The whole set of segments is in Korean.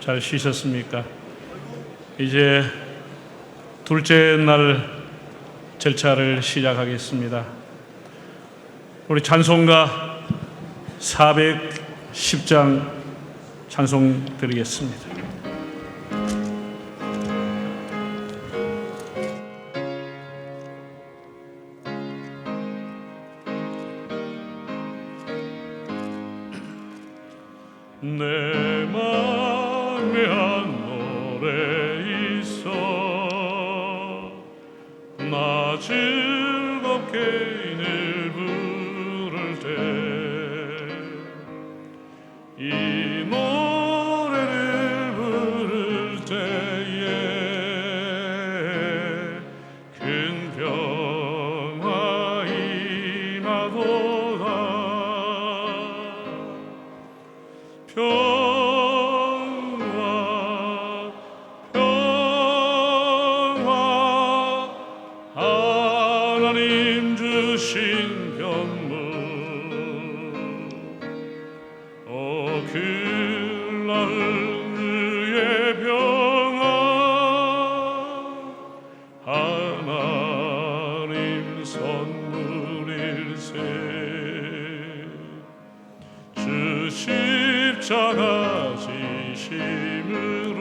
잘 쉬셨습니까? 이제 둘째 날 절차를 시작하겠습니다. 우리 찬송가 410장 찬송 드리겠습니다. 내 맘에 한 노래 있어 나 즐겁게 늘 부를 때 이 노래를 부를 때에 큰 평화 임하도다 평화 평화 하나님 주신 변문 그 나은 그의 평화 하나님 선물일세 주 십자가 지심으로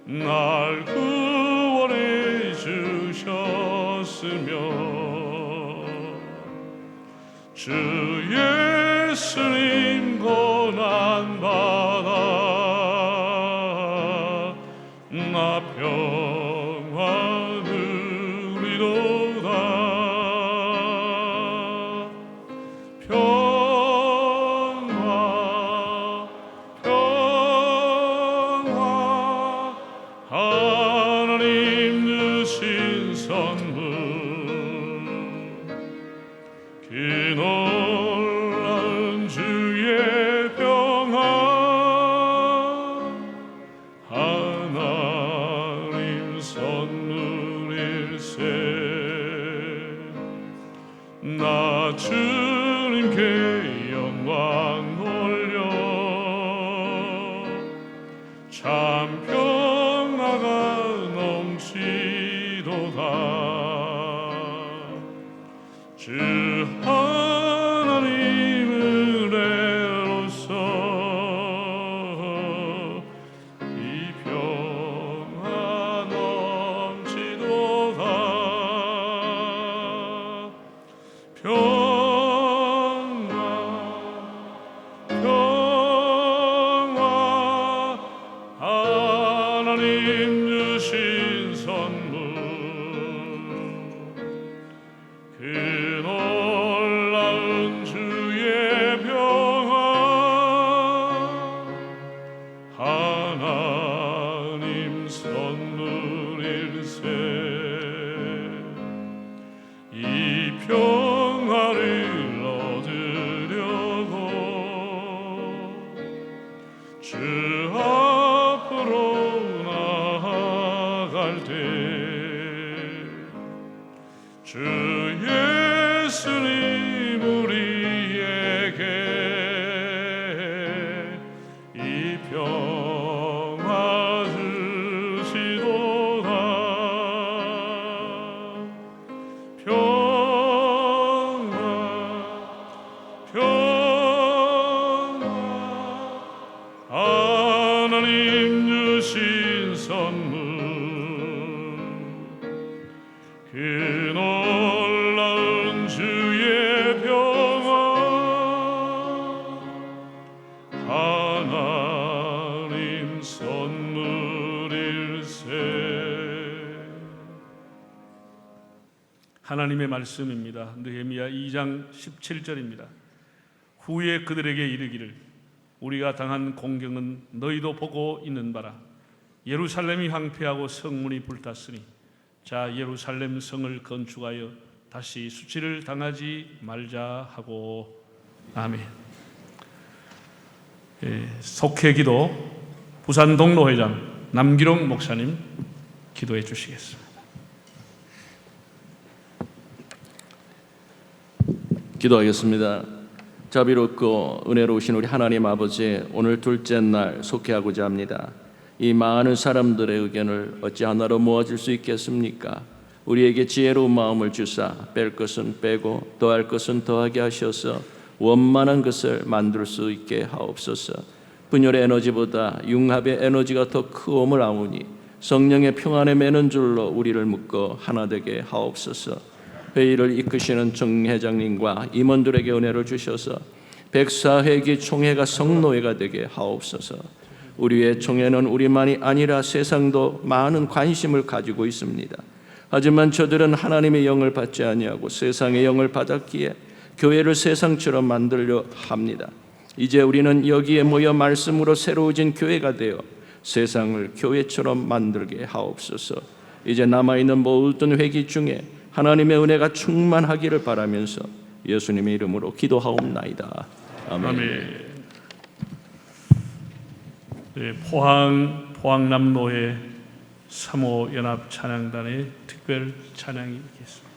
날 구원해 주셨으며 주 예수님 고난받아 나 평화 누리도다 평화 평화 하나님 주신 선물 그 놀라운 주의 평화 하나님 선물일세 나 주님께 영광 돌려 참 평화가 넘치도다 주 하나님 은혜로서 이 평화 넘치도다 평화 평화 하나님 주신 선물 그 놀라운 주의 평화 하나님 선물일세 이 평화를 얻으려고 주 앞으로 나아갈 때 주 예수님 우리에게 이 평화 주시도다 평화 평화 하나님 주신 선물 그 놀라운 주의 평화 하나님 선물일세 하나님의 말씀입니다. 느헤미야 2장 17절입니다. 후에 그들에게 이르기를 우리가 당한 공경은 너희도 보고 있는 바라 예루살렘이 황폐하고 성문이 불탔으니 자 예루살렘 성을 건축하여 다시 수치를 당하지 말자 하고 아멘. 속회기도 부산 동로회장 남기록 목사님 기도해 주시겠습니다. 기도하겠습니다. 자비롭고 은혜로우신 우리 하나님 아버지, 오늘 둘째 날 속회하고자 합니다. 이 많은 사람들의 의견을 어찌 하나로 모아줄 수 있겠습니까? 우리에게 지혜로운 마음을 주사 뺄 것은 빼고 더할 것은 더하게 하셔서 원만한 것을 만들 수 있게 하옵소서. 분열의 에너지보다 융합의 에너지가 더 크옴을 아오니 성령의 평안에 매는 줄로 우리를 묶어 하나 되게 하옵소서. 회의를 이끄시는 정 회장님과 임원들에게 은혜를 주셔서 백사회기 총회가 성노회가 되게 하옵소서. 우리의 총회는 우리만이 아니라 세상도 많은 관심을 가지고 있습니다. 하지만 저들은 하나님의 영을 받지 아니하고 세상의 영을 받았기에 교회를 세상처럼 만들려 합니다. 이제 우리는 여기에 모여 말씀으로 새로워진 교회가 되어 세상을 교회처럼 만들게 하옵소서. 이제 남아있는 모든 회기 중에 하나님의 은혜가 충만하기를 바라면서 예수님의 이름으로 기도하옵나이다. 아멘. 네, 포항남로의 3호 연합 찬양단의 특별 찬양이 있겠습니다.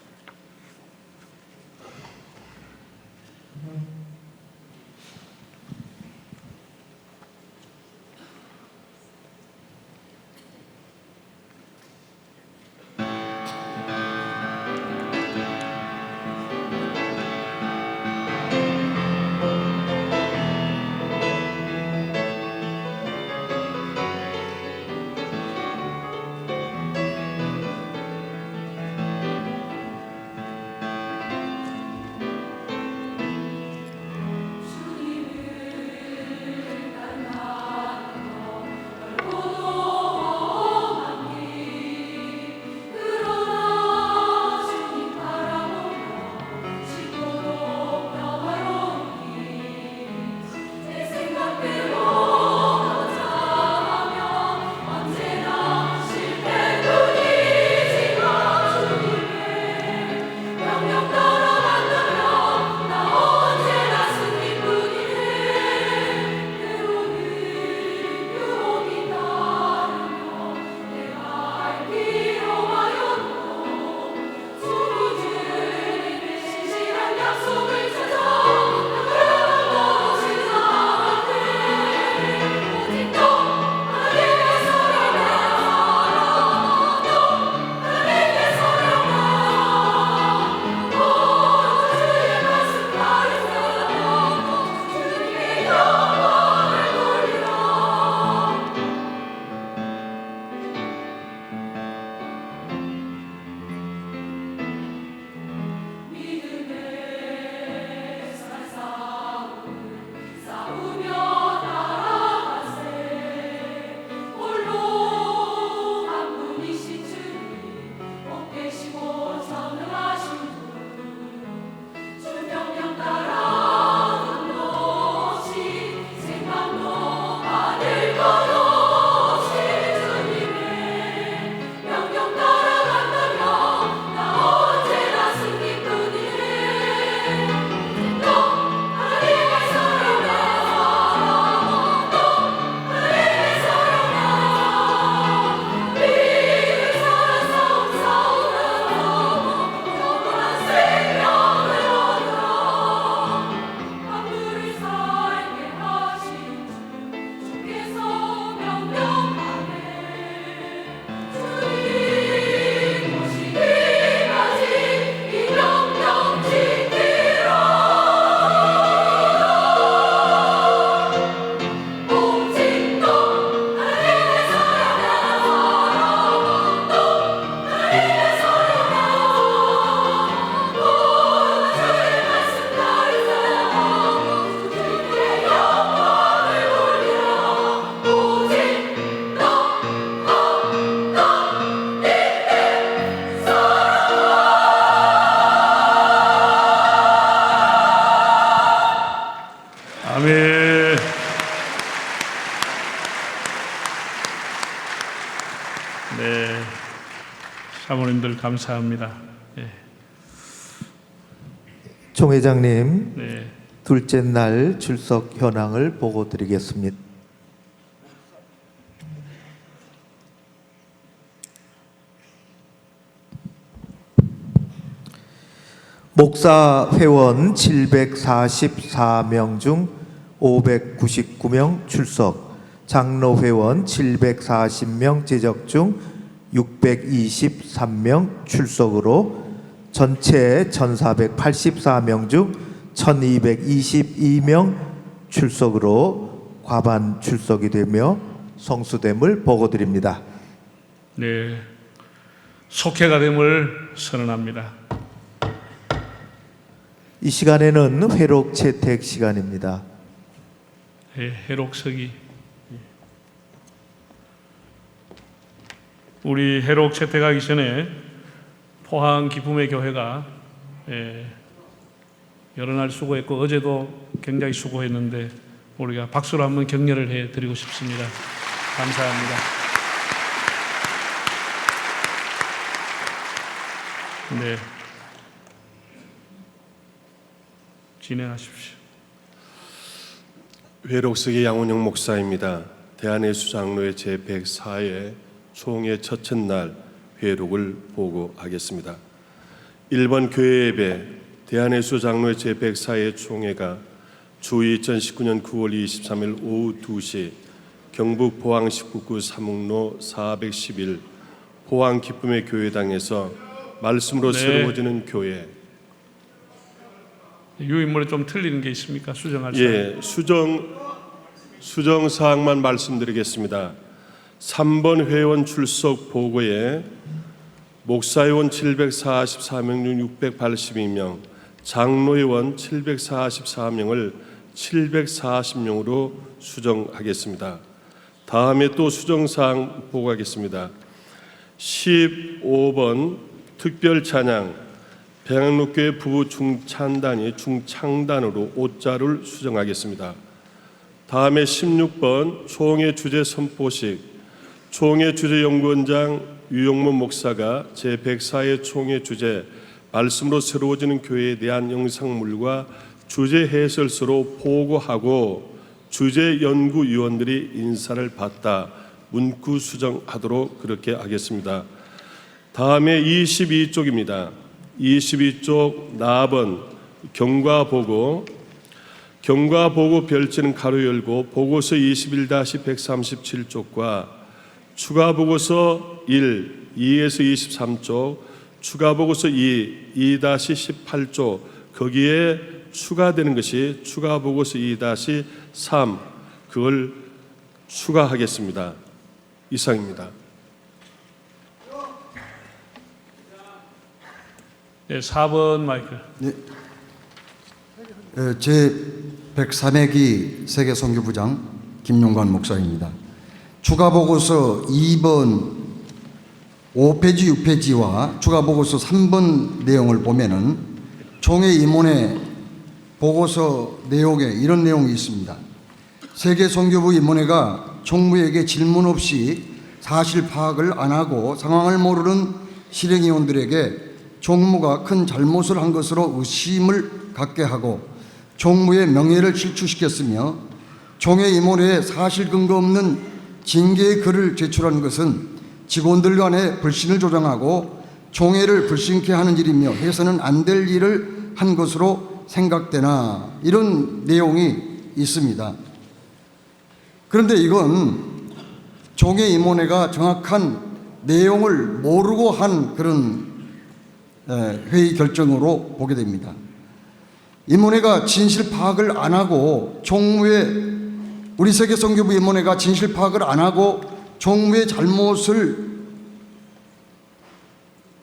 아멘. 네, 사모님들 감사합니다. 네. 종 회장님, 네. 둘째 날 출석 현황을 보고 드리겠습니다. 목사 회원 744명 중 599명 출석, 장로 회원 740명 제적 중 623명 출석으로 전체 1484명 중 1222명 출석으로 과반 출석이 되며 성수됨을 보고드립니다. 네, 속회가 됨을 선언합니다. 이 시간에는 회록 채택 시간입니다. 네, 회록서기. 우리 회록 채택하기 전에 포항 기쁨의 교회가 여러 날 수고했고 어제도 굉장히 수고했는데 우리가 박수로 한번 격려를 해드리고 싶습니다. 감사합니다. 네, 진행하십시오. 회록서기 양원영 목사입니다. 대한예수 장로회 제104회 총회 첫째 날 회록을 보고하겠습니다. 1번 교회 예배 대한예수 장로회 제104회 총회가 주 2019년 9월 23일 오후 2시 경북 포항 19구 사목로 411 포항 기쁨의 교회당에서 말씀으로 새로워지는 교회. 유인물에 좀 틀리는 게 있습니까? 수정할 사항. 예, 수정 사항만 말씀드리겠습니다. 3번 회원 출석 보고에 목사회원 744명 중 682명, 장로회원 744명을 740명으로 수정하겠습니다. 다음에 또 수정사항 보고하겠습니다. 15번 특별 찬양 평양로교회 부부 중찬단이 중창단으로 옷자를 수정하겠습니다. 다음에 16번 총회 주제 선포식 총회 주제 연구원장 유용문 목사가 제104회 총회 주제 말씀으로 새로워지는 교회에 대한 영상물과 주제 해설서로 보고하고 주제 연구위원들이 인사를 받다 문구 수정하도록 그렇게 하겠습니다. 다음에 22쪽입니다. 22쪽 나번 경과보고 별지는 가로 열고 보고서 21-137쪽과 추가보고서 1, 2에서 23쪽 추가보고서 2-18쪽 거기에 추가되는 것이 추가보고서 2-3 그걸 추가하겠습니다. 이상입니다. 네, 4번 마이크. 네. 제 103회기 세계선교부장 김용관 목사입니다. 추가보고서 2번 5페이지 6페이지와 추가보고서 3번 내용을 보면은 총회 임원회 보고서 내용에 이런 내용이 있습니다. 세계선교부 임원회가 총무에게 질문 없이 사실 파악을 안 하고 상황을 모르는 실행위원들에게 총무가 큰 잘못을 한 것으로 의심을 갖게 하고 총무의 명예를 실추시켰으며 총회 임원회에 사실 근거 없는 징계의 글을 제출한 것은 직원들 간의 불신을 조장하고 총회를 불신케 하는 일이며 해서는 안 될 일을 한 것으로 생각되나 이런 내용이 있습니다. 그런데 이건 총회 임원회가 정확한 내용을 모르고 한 그런 회의 결정으로 보게 됩니다. 임원회가 진실 파악을 안 하고 총무의 우리 세계선교부 임원회가 진실 파악을 안 하고 총무의 잘못을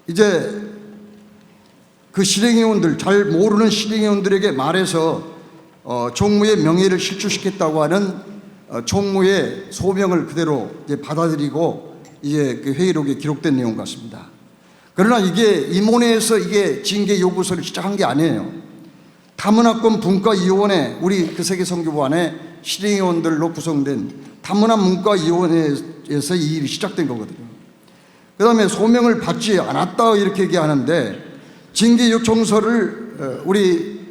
이제 그 실행위원들 잘 모르는 실행위원들에게 말해서 총무의 명예를 실추시켰다고 하는 총무의 소명을 그대로 이제 받아들이고 이제 그 회의록에 기록된 내용 같습니다. 그러나 이게 임원회에서 이게 징계 요구서를 시작한 게 아니에요. 다문화권 분과위원회 우리 그 세계선교부 안에 실행위원들로 구성된 다문화문과위원회에서 이 일이 시작된 거거든요. 그 다음에 소명을 받지 않았다 이렇게 얘기하는데 징계 요청서를 우리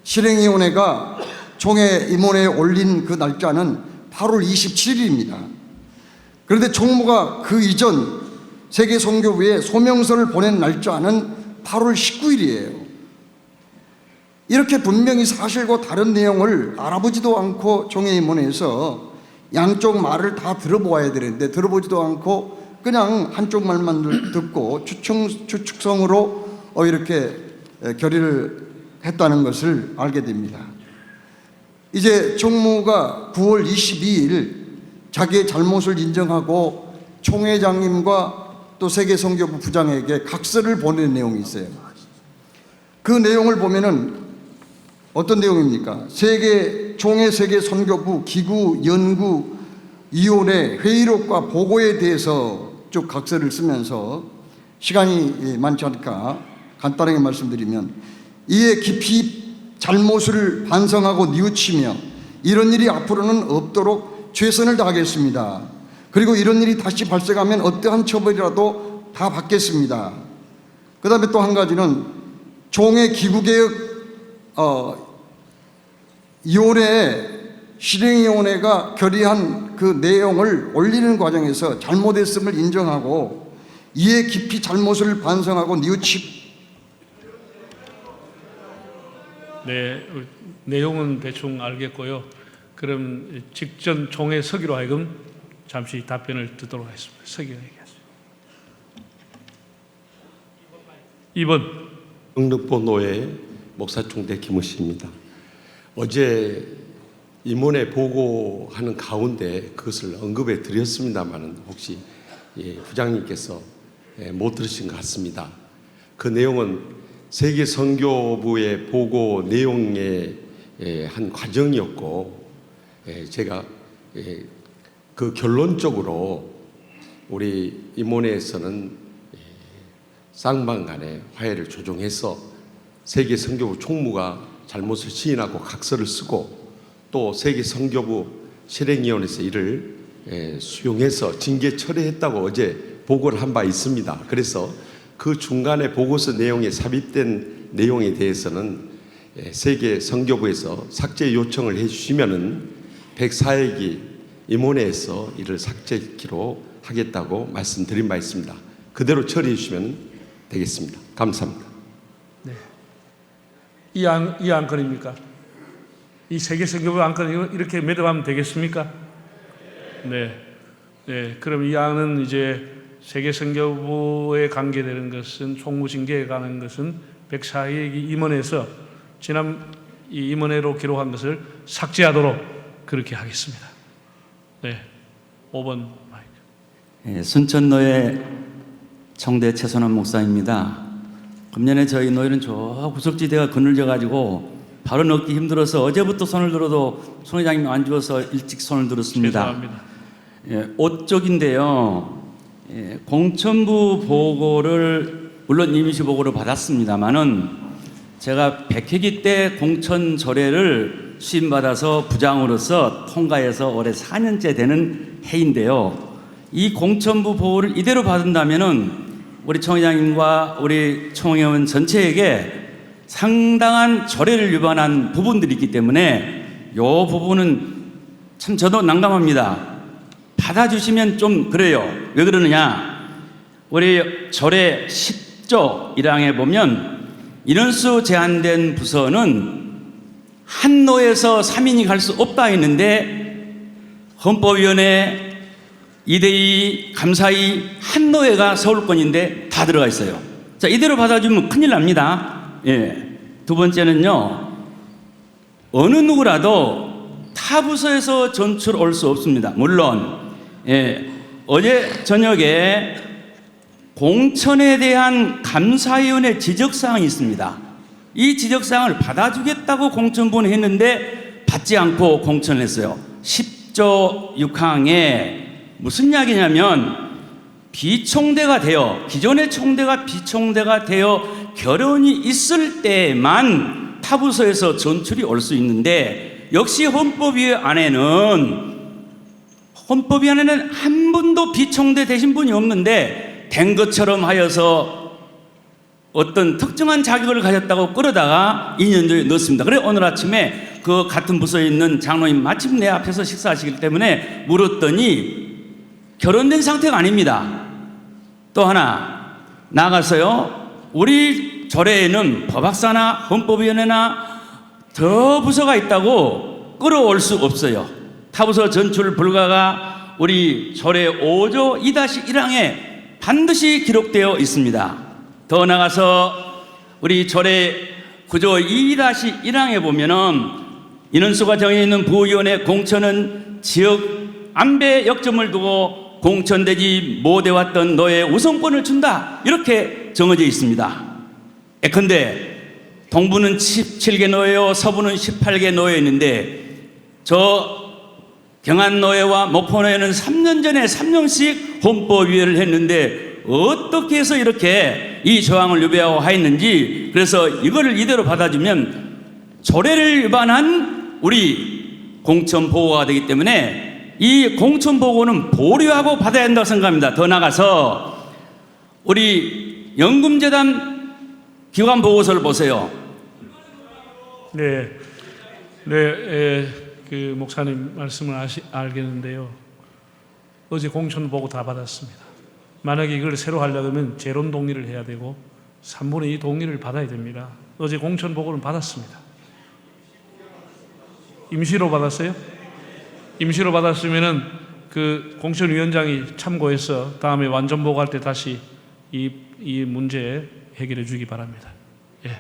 실행위원회가 총회 임원회에 올린 그 날짜는 8월 27일입니다. 그런데 총무가 그 이전 세계선교부에 소명서를 보낸 날짜는 8월 19일이에요. 이렇게 분명히 사실과 다른 내용을 알아보지도 않고 종회의원에서 양쪽 말을 다 들어보아야 되는데 들어보지도 않고 그냥 한쪽 말만 듣고 추측성으로 이렇게 결의를 했다는 것을 알게 됩니다. 이제 총무가 9월 22일 자기의 잘못을 인정하고 총회장님과 또 세계선교부 부장에게 각서를 보낸 내용이 있어요. 그 내용을 보면은 어떤 내용입니까? 총회 세계선교부 기구 연구 위원회 회의록과 보고에 대해서 쭉 각서를 쓰면서 시간이 많지 않으니까 간단하게 말씀드리면 이에 깊이 잘못을 반성하고 뉘우치며 이런 일이 앞으로는 없도록 최선을 다하겠습니다. 그리고 이런 일이 다시 발생하면 어떠한 처벌이라도 다 받겠습니다. 그 다음에 또 한 가지는 총회 기구개혁 위원회 실행위원회가 결의한 그 내용을 올리는 과정에서 잘못했음을 인정하고 이에 깊이 잘못을 반성하고 네, 내용은 대충 알겠고요. 그럼 직전 총회 서기로 하여금 잠시 답변을 듣도록 하겠습니다. 서기로 얘기하세요. 2번 영등포 노회 목사총대 김우식입니다. 어제 임원회 보고하는 가운데 그것을 언급해 드렸습니다만 혹시 부장님께서 못 들으신 것 같습니다. 그 내용은 세계 선교부의 보고 내용의 한 과정이었고 제가 그 결론적으로 우리 임원회에서는 쌍방 간의 화해를 조정해서 세계 선교부 총무가 잘못을 시인하고 각서를 쓰고 또 세계 선교부 실행위원회에서 이를 수용해서 징계 처리했다고 어제 보고를 한 바 있습니다. 그래서 그 중간에 보고서 내용에 삽입된 내용에 대해서는 세계 선교부에서 삭제 요청을 해주시면은 104회기 임원회에서 이를 삭제키로 하겠다고 말씀드린 바 있습니다. 그대로 처리해 주시면 되겠습니다. 감사합니다. 네. 이 안건입니까? 이 세계선교부 안건 이렇게 매듭하면 되겠습니까? 네. 네. 그럼 이 안은 이제 세계선교부에 관계되는 것은 총무징계에 관한 것은 104회기 임원회에서 지난 이 임원회로 기록한 것을 삭제하도록 그렇게 하겠습니다. 네. 5번 마이크. 순천노회 청대 최선원 목사입니다. 금년에 저희 노회는 저 구석지대가 그늘져 가지고 바로 넣기 힘들어서 어제부터 손을 들어도 송 회장님이 안 주어서 일찍 손을 들었습니다. 죄송합니다. 5쪽인데요. 공천부 보고를 물론 임시 보고를 받았습니다만은 제가 백회기 때 공천 조례를 수임받아서 부장으로서 통과해서 올해 4년째 되는 해인데요. 이 공천부 보고를 이대로 받은다면은 우리 총회장님과 우리 총회원 전체에게 상당한 조례를 위반한 부분들이 있기 때문에 이 부분은 참 저도 난감합니다. 받아주시면 좀 그래요. 왜 그러느냐? 우리 조례 10조 1항에 보면 인원수 제한된 부서는 한 노에서 3인이 갈 수 없다 했는데 헌법위원회 2대2 감사위 한 노회가 서울권인데 다 들어가 있어요. 자, 이대로 받아주면 큰일 납니다. 예. 두 번째는요, 어느 누구라도 타 부서에서 전출 올 수 없습니다. 물론, 어제 저녁에 공천에 대한 감사위원회 지적사항이 있습니다. 이 지적사항을 받아주겠다고 공천부는 했는데 받지 않고 공천을 했어요. 10조 6항에 무슨 이야기냐면 비총대가 되어 기존의 총대가 비총대가 되어 결연이 있을 때만 타부서에서 전출이 올 수 있는데 역시 헌법위원회는 한 분도 비총대 되신 분이 없는데 된 것처럼 하여서 어떤 특정한 자격을 가졌다고 끌어다가 2년 전에 넣었습니다. 그래 오늘 아침에 그 같은 부서에 있는 장로님 마침 내 앞에서 식사하시기 때문에 물었더니 결혼된 상태가 아닙니다. 또 하나 나가서요, 우리 조례에는 법학사나 헌법위원회나 더 부서가 있다고 끌어올 수 없어요. 타부서 전출 불가가 우리 절의 5조 2-1항에 반드시 기록되어 있습니다. 더 나아가서 우리 절의 9조 2-1항에 보면은 인원수가 정해있는 부위원회 공천은 지역 안배 역점을 두고 공천되지 못해왔던 너의 우선권을 준다, 이렇게 정해져 있습니다. 예컨대 동부는 17개 노예요, 서부는 18개 노예였는데 저 경안노예와 목포노예는 3년 전에 3년씩 헌법위회를 했는데 어떻게 해서 이렇게 이 조항을 위배하고 하였는지, 그래서 이거를 이대로 받아주면 조례를 위반한 우리 공천보고가 되기 때문에 이 공천보고는 보류하고 받아야 한다고 생각합니다. 더 나아가서 우리 연금재단 기관 보고서를 보세요. 네, 그 목사님 말씀을 알겠는데요. 어제 공천 보고 다 받았습니다. 만약에 이걸 새로 하려면 재론 동의를 해야 되고 3분의 2 동의를 받아야 됩니다. 어제 공천 보고는 받았습니다. 임시로 받았어요? 임시로 받았으면은 그 공천위원장이 참고해서 다음에 완전 보고할 때 다시 이 문제 해결해 주기 바랍니다. 예.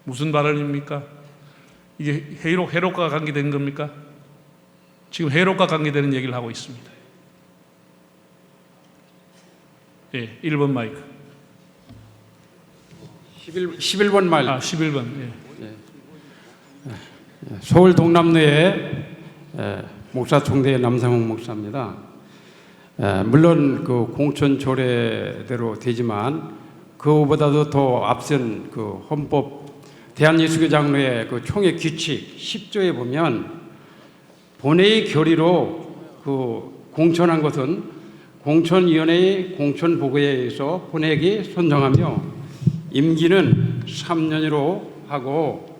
무슨 발언입니까? 이게 해롭과 관계된 겁니까? 지금 해롭과 관계되는 얘기를 하고 있습니다. 예, 1번 마이크. 11번 말. 11번. 예. 서울 동남로의 목사총대 남상홍 목사입니다. 물론 그 공천 조례대로 되지만 그보다도 더 앞선 그 헌법 대한예수교 장로의 그 총회 규칙 10조에 보면 본회의 결의로 그 공천한 것은 공천위원회의 공천보고에 의해서 본회의에 선정하며 임기는 3년으로 하고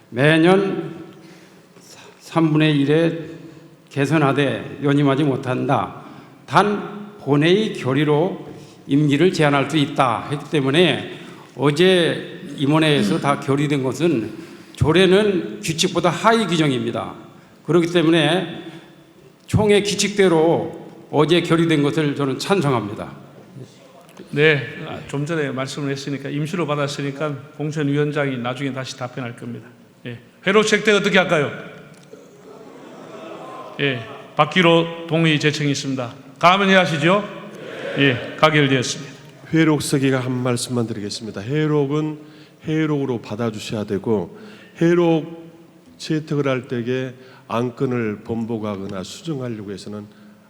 매년 3분의 1에 개선하되 연임하지 못한다. 단 본회의 결의로 임기를 제한할 수 있다 했기 때문에 어제 임원회에서 다 결의된 것은 조례는 규칙보다 하위 규정입니다. 그렇기 때문에 총회 규칙대로 어제 결의된 것을 저는 찬성합니다. 네, 좀 전에 말씀을 했으니까 임시로 받았으니까 공천위원장이 나중에 다시 답변할 겁니다. 예. 회로책 때 어떻게 할까요? 예, 받기로 동의 제청이 있습니다. 가면 하시죠? 예, 가결되었습니다. 회록서기가 한 말씀만 드리겠습니다. 회록은 회록으로 받아주셔야 되고 회록 채택을 할 때에 안건을 번복하거나 수정하려고 해서는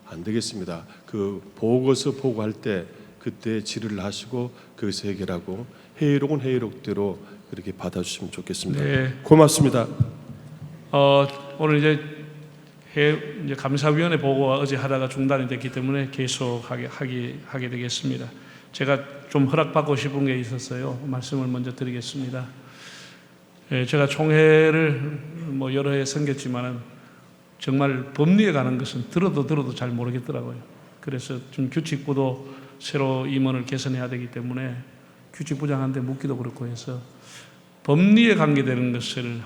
안 되겠습니다. 그 보고서 보고할 때 그때 질의를 하시고 거기서 해결하고 회록은 회록대로 그렇게 받아주시면 좋겠습니다. 네. 고맙습니다. 오늘 이제 감사위원회 보고가 어제 하다가 중단이 됐기 때문에 계속 하게 되겠습니다. 제가 좀 허락받고 싶은 게 있었어요. 말씀을 먼저 드리겠습니다. 제가 총회를 여러 해 섬겼지만은 정말 법리에 가는 것은 들어도 잘 모르겠더라고요. 그래서 좀 규칙부도 새로 임원을 개선해야 되기 때문에 규칙부장한테 묻기도 그렇고 해서 법리에 관계되는 것을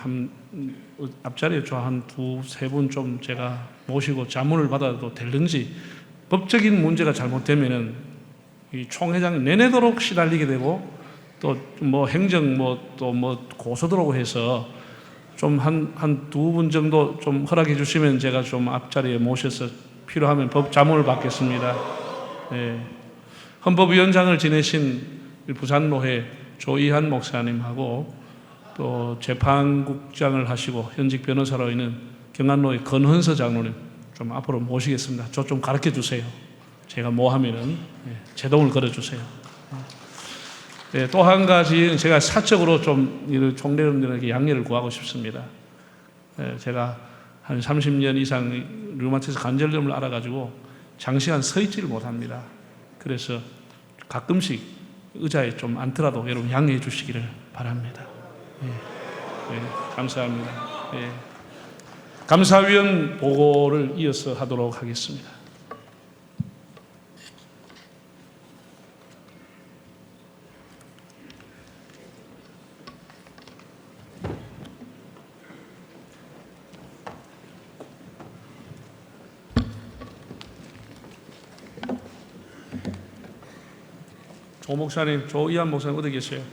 앞자리에 한 두세 분 좀 제가 모시고 자문을 받아도 되는지, 법적인 문제가 잘못되면은 이 총회장 내내도록 시달리게 되고 또 행정 고소 들어오고 해서 좀 한 두 분 정도 좀 허락해 주시면 제가 좀 앞자리에 모셔서 필요하면 법 자문을 받겠습니다. 네. 헌법위원장을 지내신 부산노회 조이한 목사님하고 또 재판국장을 하시고 현직 변호사로 있는 경안노회 건헌서 장로님 좀 앞으로 모시겠습니다. 저 좀 가르쳐 주세요. 제가 뭐 하면은 제동을 걸어 주세요. 네, 또 한 가지 제가 사적으로 좀 총대원들에게 양해를 구하고 싶습니다. 제가 한 30년 이상 류마티스 관절염을 알아가지고 장시간 서 있지를 못합니다. 그래서 가끔씩 의자에 좀 앉더라도 여러분 양해해 주시기를 바랍니다. 감사합니다. 감사위원 보고를 이어서 하도록 하겠습니다. 조 목사님, 조이한 목사님 어디 계세요?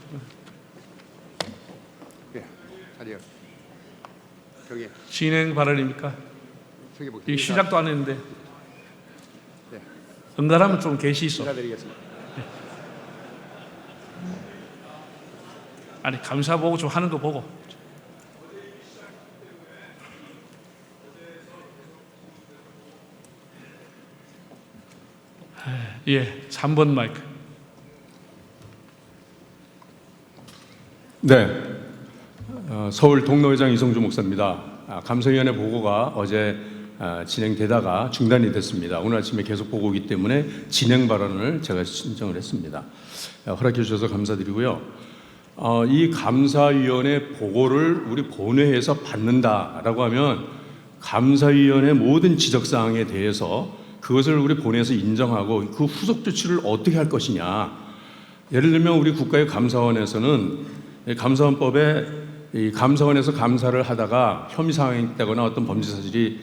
자리요. 저기 진행 발언입니까? 저기 뭐 이 시작도 안 했는데 네. 응가라면 좀 계시 있어. 인사드리겠습니다. 아니 감사 보고 좀 하는 거 보고. 예, 3번 마이크. 네, 서울 동로회장 이성주 목사입니다. 감사위원회 보고가 어제 진행되다가 중단이 됐습니다. 오늘 아침에 계속 보고 오기 때문에 진행 발언을 제가 신청을 했습니다. 허락해 주셔서 감사드리고요. 이 감사위원회 보고를 우리 본회에서 받는다라고 하면 감사위원회 모든 지적사항에 대해서 그것을 우리 본회에서 인정하고 그 후속 조치를 어떻게 할 것이냐. 예를 들면 우리 국가의 감사원에서는 감사원법에 이 감사원에서 감사를 하다가 혐의 사항이 있다거나 어떤 범죄 사실이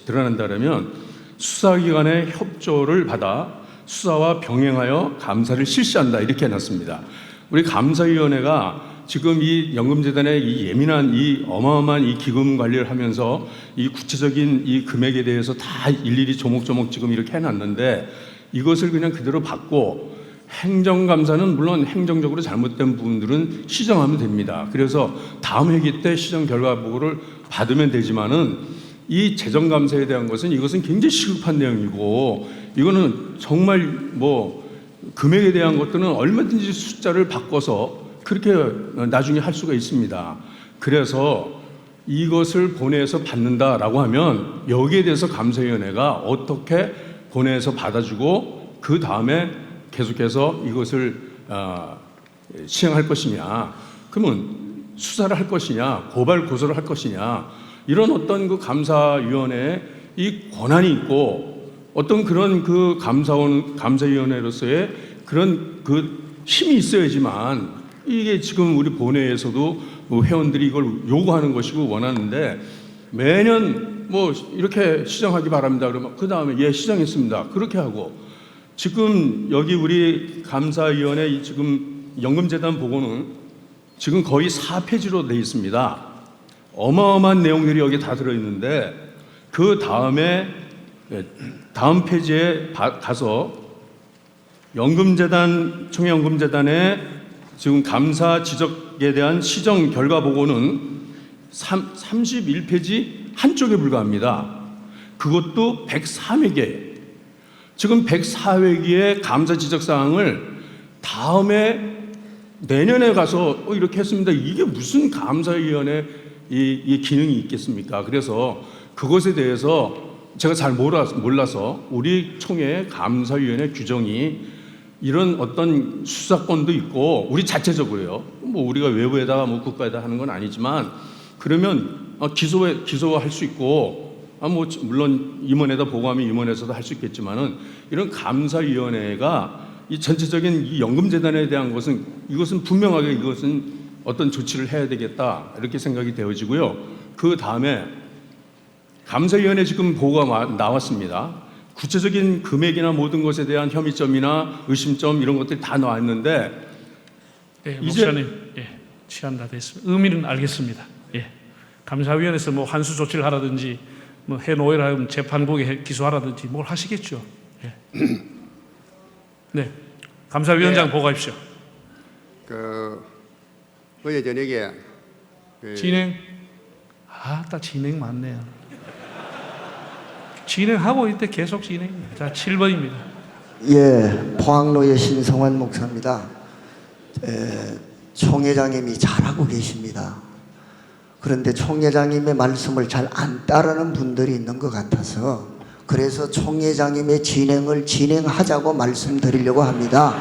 드러난다면 수사기관의 협조를 받아 수사와 병행하여 감사를 실시한다 이렇게 해놨습니다. 우리 감사위원회가 지금 이 연금재단의 이 예민한 이 어마어마한 이 기금 관리를 하면서 이 구체적인 이 금액에 대해서 다 일일이 조목조목 지금 이렇게 해놨는데 이것을 그냥 그대로 받고 행정감사는 물론 행정적으로 잘못된 부분들은 시정하면 됩니다. 그래서 다음 회기 때 시정 결과 보고를 받으면 되지만은 이 재정감사에 대한 것은 이것은 굉장히 시급한 내용이고 이거는 정말 뭐 금액에 대한 것들은 얼마든지 숫자를 바꿔서 그렇게 나중에 할 수가 있습니다. 그래서 이것을 본회에서 받는다라고 하면 여기에 대해서 감사위원회가 어떻게 본회에서 받아주고 그 다음에 계속해서 이것을 시행할 것이냐, 그러면 수사를 할 것이냐, 고발 고소를 할 것이냐, 이런 어떤 그 감사위원회에 이 권한이 있고 어떤 그런 그 감사위원회로서의 그런 그 힘이 있어야지만 이게 지금 우리 본회에서도 회원들이 이걸 요구하는 것이고 원하는데 매년 뭐 이렇게 시정하기 바랍니다. 그러면 그 다음에 예 시정했습니다. 그렇게 하고 지금 여기 우리 감사위원회 지금 연금재단 보고는 지금 거의 4페이지로 되어 있습니다. 어마어마한 내용들이 여기 다 들어있는데 그 다음에 다음 페이지에 가서 연금재단 총연금재단의 지금 감사 지적에 대한 시정 결과 보고는 31페이지 한쪽에 불과합니다. 그것도 104회개. 지금 104회기의 감사 지적 사항을 다음에 내년에 가서 이렇게 했습니다. 이게 무슨 감사위원회 이 기능이 있겠습니까? 그래서 그것에 대해서 제가 잘 몰라서 우리 총회 감사위원회 규정이 이런 어떤 수사권도 있고 우리 자체적으로요. 뭐 우리가 외부에다가 뭐 국가에다 하는 건 아니지만 그러면 기소할 수 있고 뭐 물론 임원에다 보고하면 임원에서도 할 수 있겠지만은 이런 감사위원회가 이 전체적인 이 연금재단에 대한 것은 이것은 분명하게 이것은 어떤 조치를 해야 되겠다 이렇게 생각이 되어지고요. 그 다음에 감사위원회 지금 보고가 나왔습니다. 구체적인 금액이나 모든 것에 대한 혐의점이나 의심점 이런 것들이 다 나왔는데 네, 목사님, 예, 시간 다 됐습니다. 의미는 알겠습니다. 예, 감사위원회에서 뭐 한수 조치를 하라든지 뭐 해놓으라 하면 재판국에 기소하라든지 뭘 하시겠죠. 예. 네, 감사위원장 보고하십시오. 어제 저녁에 진행. 딱 진행 맞네요. 진행하고 있을 때 계속 진행입니다. 자, 7번입니다. 예, 포항로의 신성환 목사입니다. 총회장님이 잘하고 계십니다. 그런데 총회장님의 말씀을 잘 안 따르는 분들이 있는 것 같아서 그래서 총회장님의 진행을 진행하자고 말씀드리려고 합니다.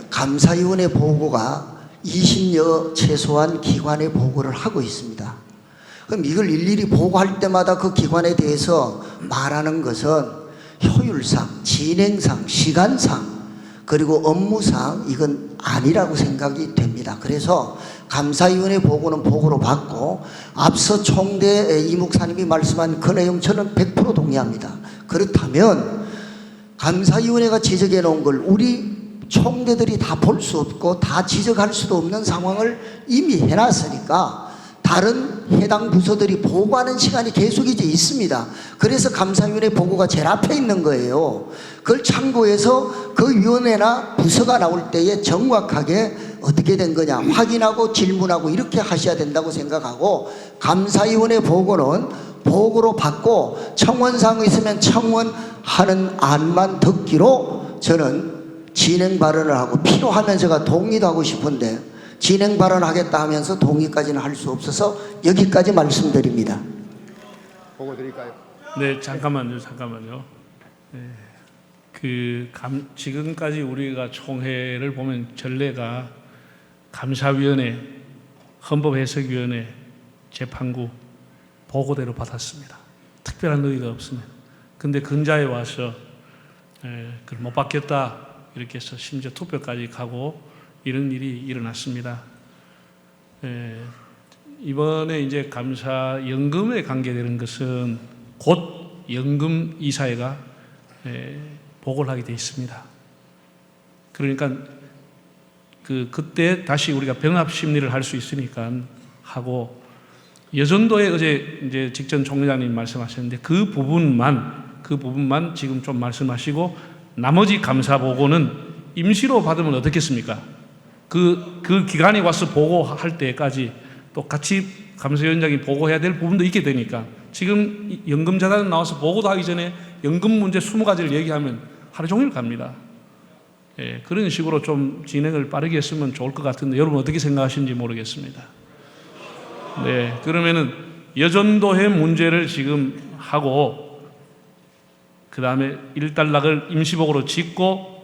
감사위원회 보고가 20여 최소한 기관의 보고를 하고 있습니다. 그럼 이걸 일일이 보고할 때마다 그 기관에 대해서 말하는 것은 효율상, 진행상, 시간상, 그리고 업무상 이건 아니라고 생각이 됩니다. 그래서 감사위원회 보고는 보고로 받고 앞서 총대 이 목사님이 말씀한 그 내용 저는 100% 동의합니다. 그렇다면 감사위원회가 지적해 놓은 걸 우리 총대들이 다 볼 수 없고 다 지적할 수도 없는 상황을 이미 해놨으니까 다른 해당 부서들이 보고하는 시간이 계속 이제 있습니다. 그래서 감사위원회 보고가 제일 앞에 있는 거예요. 그걸 참고해서 그 위원회나 부서가 나올 때에 정확하게 어떻게 된 거냐 확인하고 질문하고 이렇게 하셔야 된다고 생각하고, 감사위원회 보고는 보고로 받고 청원사항이 있으면 청원하는 안만 듣기로 저는 진행 발언을 하고, 필요하면 제가 동의도 하고 싶은데 진행 발언하겠다 하면서 동의까지는 할 수 없어서 여기까지 말씀드립니다. 보고 드릴까요? 네, 잠깐만요. 네, 지금까지 우리가 총회를 보면 전례가 감사위원회, 헌법해석위원회, 재판부 보고대로 받았습니다. 특별한 의의가 없습니다. 근데 근자에 와서 그걸 못 받겠다 이렇게 해서 심지어 투표까지 가고 이런 일이 일어났습니다. 이번에 이제 감사 연금에 관계되는 것은 곧 연금 이사회가 보고를 하게 되어 있습니다. 그러니까 그때 다시 우리가 병합 심리를 할 수 있으니까 하고, 여전도에 어제 이제 직전 총회장님 말씀하셨는데 그 부분만 지금 좀 말씀하시고, 나머지 감사 보고는 임시로 받으면 어떻겠습니까? 그 기간이 와서 보고할 때까지 또 같이 감사위원장이 보고해야 될 부분도 있게 되니까, 지금 연금재단 나와서 보고도 하기 전에 연금 문제 20가지를 얘기하면 하루 종일 갑니다. 그런 식으로 좀 진행을 빠르게 했으면 좋을 것 같은데 여러분 어떻게 생각하시는지 모르겠습니다. 네, 그러면은 여전도회 문제를 지금 하고 그 다음에 일단락을 임시보고로 짓고,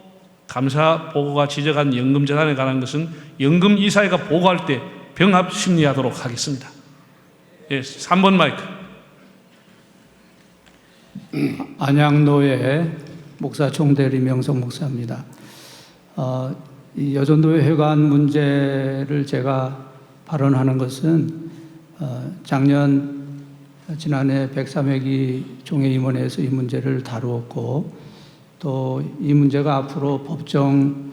감사 보고가 지적한 연금재단에 관한 것은 연금 이사회가 보고할 때 병합 심리하도록 하겠습니다. 예, 3번 마이크. 안양노회 목사 총대 리명석 목사입니다. 이 여전도회 회관 문제를 제가 발언하는 것은 지난해 103회기 종회임원회에서 이 문제를 다루었고, 또 이 문제가 앞으로 법정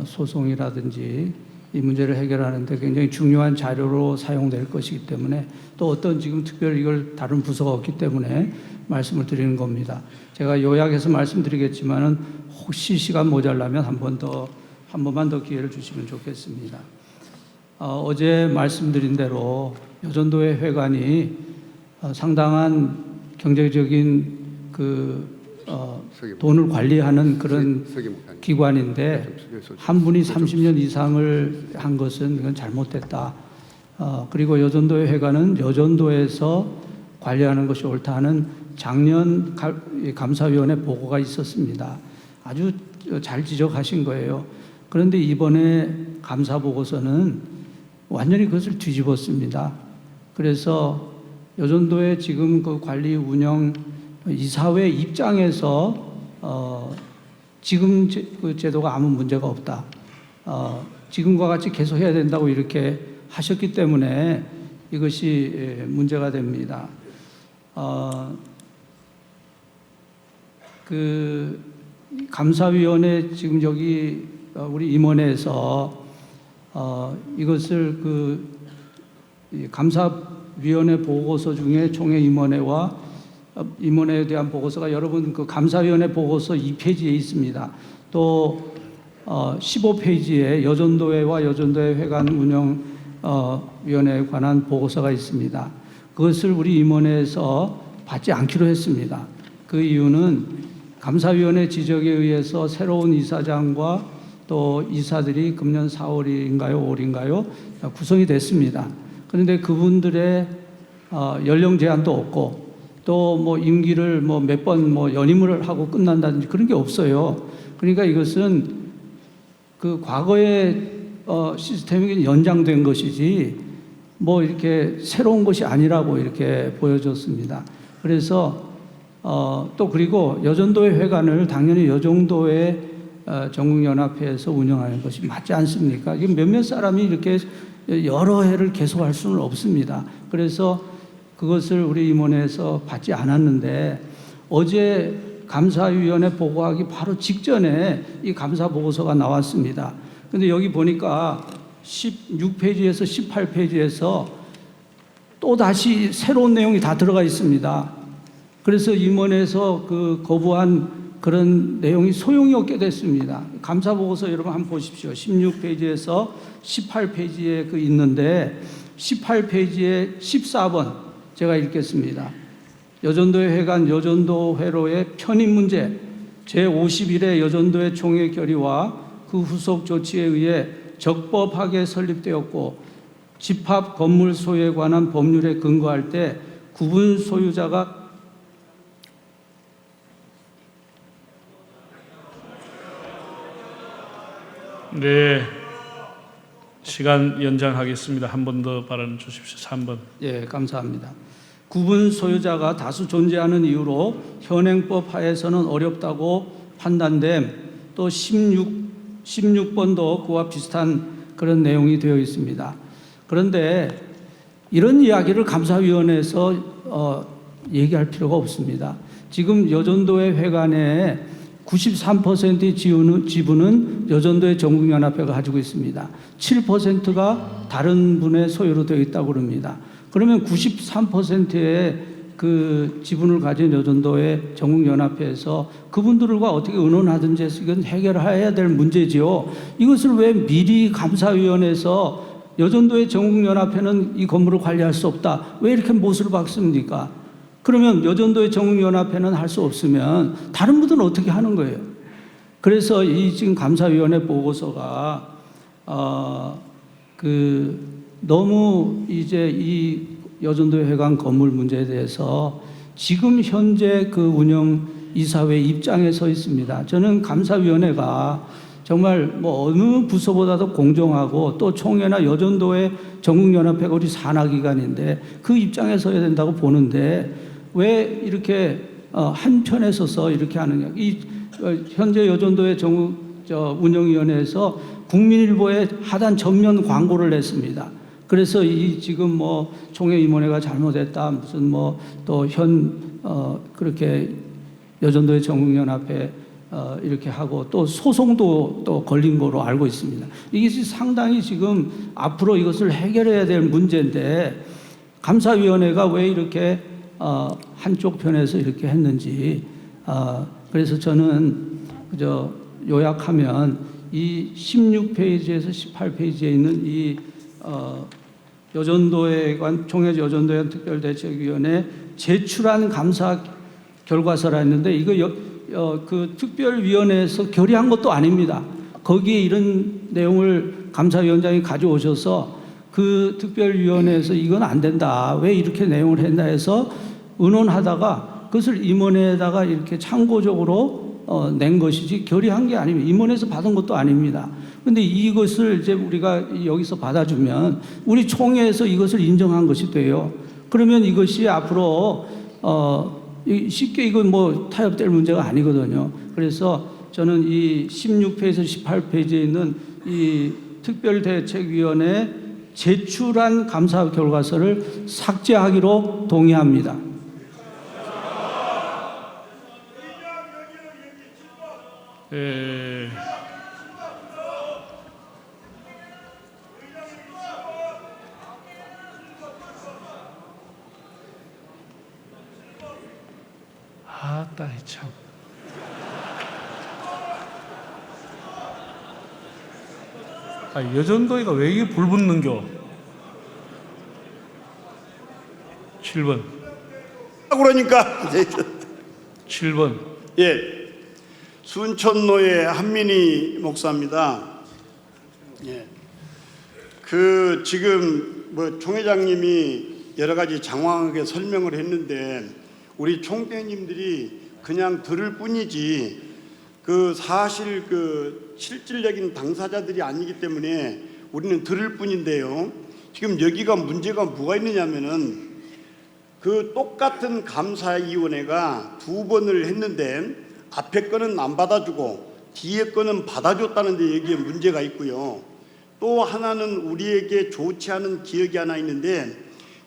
소송이라든지 이 문제를 해결하는 데 굉장히 중요한 자료로 사용될 것이기 때문에, 또 어떤 지금 특별히 이걸 다룬 부서가 없기 때문에 말씀을 드리는 겁니다. 제가 요약해서 말씀드리겠지만은 혹시 시간 모자라면 한 번만 더 기회를 주시면 좋겠습니다. 어제 말씀드린 대로 여전도회 회관이 상당한 경제적인 돈을 관리하는 그런 기관인데 한 분이 30년 이상을 한 것은 이건 잘못됐다. 그리고 여전도회 회관은 여전도에서 관리하는 것이 옳다 하는 작년 감사위원회 보고가 있었습니다. 아주 잘 지적하신 거예요. 그런데 이번에 감사 보고서는 완전히 그것을 뒤집었습니다. 그래서 여전도의 지금 그 관리 운영 이사회 입장에서 지금 그 제도가 아무 문제가 없다. 지금과 같이 계속 해야 된다고 이렇게 하셨기 때문에 이것이 문제가 됩니다. 그 감사위원회 지금 여기 우리 임원회에서 이것을 감사위원회 보고서 중에 총회임원회와 임원회에 대한 보고서가 여러분 그 감사위원회 보고서 2페이지에 있습니다. 또 15페이지에 여전도회와 여전도회 회관 운영 위원회에 관한 보고서가 있습니다. 그것을 우리 임원회에서 받지 않기로 했습니다. 그 이유는 감사위원회 지적에 의해서 새로운 이사장과 또 이사들이 금년 4월인가요, 5월인가요 구성이 됐습니다. 그런데 그분들의 연령 제한도 없고 또 뭐 임기를 뭐 몇 번 뭐 연임을 하고 끝난다든지 그런 게 없어요. 그러니까 이것은 그 과거의 시스템이 연장된 것이지 뭐 이렇게 새로운 것이 아니라고 이렇게 보여졌습니다. 그래서 또 그리고 여전도회 회관을 당연히 여정도회 전국연합회에서 운영하는 것이 맞지 않습니까? 이게 몇몇 사람이 이렇게 여러 해를 계속할 수는 없습니다. 그래서 그것을 우리 임원회에서 받지 않았는데 어제 감사위원회 보고하기 바로 직전에 이 감사 보고서가 나왔습니다. 근데 여기 보니까 16페이지에서 18페이지에서 또 다시 새로운 내용이 다 들어가 있습니다. 그래서 임원에서 그 거부한 그런 내용이 소용이 없게 됐습니다. 감사 보고서 여러분 한번 보십시오. 16페이지에서 18페이지에 그 있는데 18페이지에 14번 제가 읽겠습니다. 여전도회 회관 여전도회로의 편입 문제 제51회 여전도회 총회 결의와 그 후속 조치에 의해 적법하게 설립되었고 집합 건물 소유에 관한 법률에 근거할 때 구분 소유자가 네, 시간 연장하겠습니다. 한 번 더 발언 주십시오. 3번. 예, 감사합니다. 구분 소유자가 다수 존재하는 이유로 현행법 하에서는 어렵다고 판단됨. 또 16번도 그와 비슷한 그런 내용이 되어 있습니다. 그런데 이런 이야기를 감사위원회에서 얘기할 필요가 없습니다. 지금 여전도회 회관에 93%의 지분은 여전도회 전국연합회가 가지고 있습니다. 7%가 다른 분의 소유로 되어 있다고 그럽니다. 그러면 93%의 그 지분을 가진 여전도회 전국연합회에서 그분들과 어떻게 의논하든지 해서 이건 해결해야 될 문제지요. 이것을 왜 미리 감사위원회에서 여전도회 전국연합회는 이 건물을 관리할 수 없다. 왜 이렇게 못을 박습니까? 그러면 여전도회 전국연합회는 할 수 없으면 다른 분들은 어떻게 하는 거예요? 그래서 이 지금 감사위원회 보고서가 너무 이제 이 여전도회 회관 건물 문제에 대해서 지금 현재 그 운영 이사회 입장에 서 있습니다. 저는 감사위원회가 정말 뭐 어느 부서보다도 공정하고 또 총회나 여전도회 전국연합회가 우리 산하기관인데 그 입장에 서야 된다고 보는데 왜 이렇게 한편에 서서 이렇게 하느냐. 이 현재 여전도회 운영위원회에서 국민일보에 하단 전면 광고를 냈습니다. 그래서 이 지금 뭐 총회 임원회가 잘못했다 무슨 뭐 또 그렇게 여전도회 전국연합회 이렇게 하고 또 소송도 또 걸린 거로 알고 있습니다. 이게 상당히 지금 앞으로 이것을 해결해야 될 문제인데 감사위원회가 왜 이렇게 한쪽 편에서 이렇게 했는지 그래서 저는 그저 요약하면 이 16페이지에서 18페이지에 있는 이 여전도회관 총회 여전도회 특별대책위원회 제출한 감사 결과서라 했는데 이거 그 특별위원회에서 결의한 것도 아닙니다. 거기에 이런 내용을 감사위원장이 가져오셔서 그 특별위원회에서 이건 안 된다. 왜 이렇게 내용을 했나 해서 의논하다가 그것을 임원회에다가 이렇게 참고적으로 낸 것이지 결의한 게 아닙니다. 임원회에서 받은 것도 아닙니다. 그런데 이것을 이제 우리가 여기서 받아주면 우리 총회에서 이것을 인정한 것이 돼요. 그러면 이것이 앞으로 쉽게 이건 뭐 타협될 문제가 아니거든요. 그래서 저는 이 16페이지에서 18페이지에 있는 이 특별대책위원회 제출한 감사 결과서를 삭제하기로 동의합니다. 아따 참. 여전도회가 왜 이게 불붙는겨? 7번. 그러니까 7번. 예, 순천노예 한민희 목사입니다. 예, 그 지금 뭐 총회장님이 여러 가지 장황하게 설명을 했는데 우리 총대님들이 그냥 들을 뿐이지 그 사실 그 실질적인 당사자들이 아니기 때문에 우리는 들을 뿐인데요. 지금 여기가 문제가 뭐가 있느냐면은 그 똑같은 감사위원회가 2번을 했는데 앞에 거는 안 받아주고 뒤에 거는 받아줬다는 데 여기에 문제가 있고요. 또 하나는 우리에게 좋지 않은 기억이 하나 있는데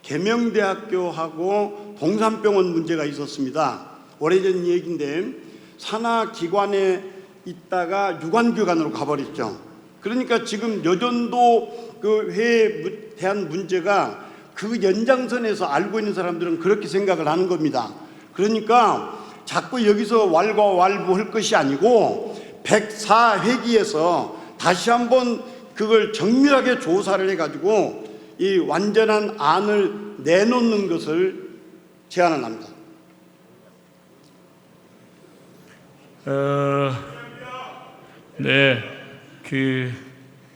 계명대학교하고 동산병원 문제가 있었습니다. 오래전 얘기인데 산하기관에 있다가 유관기관으로 가버렸죠. 그러니까 지금 여전도 그 회에 대한 문제가 그 연장선에서 알고 있는 사람들은 그렇게 생각을 하는 겁니다. 그러니까 자꾸 여기서 왈가왈부할 것이 아니고 104회기에서 다시 한번 그걸 정밀하게 조사를 해가지고 이 완전한 안을 내놓는 것을 제안을 합니다. 네,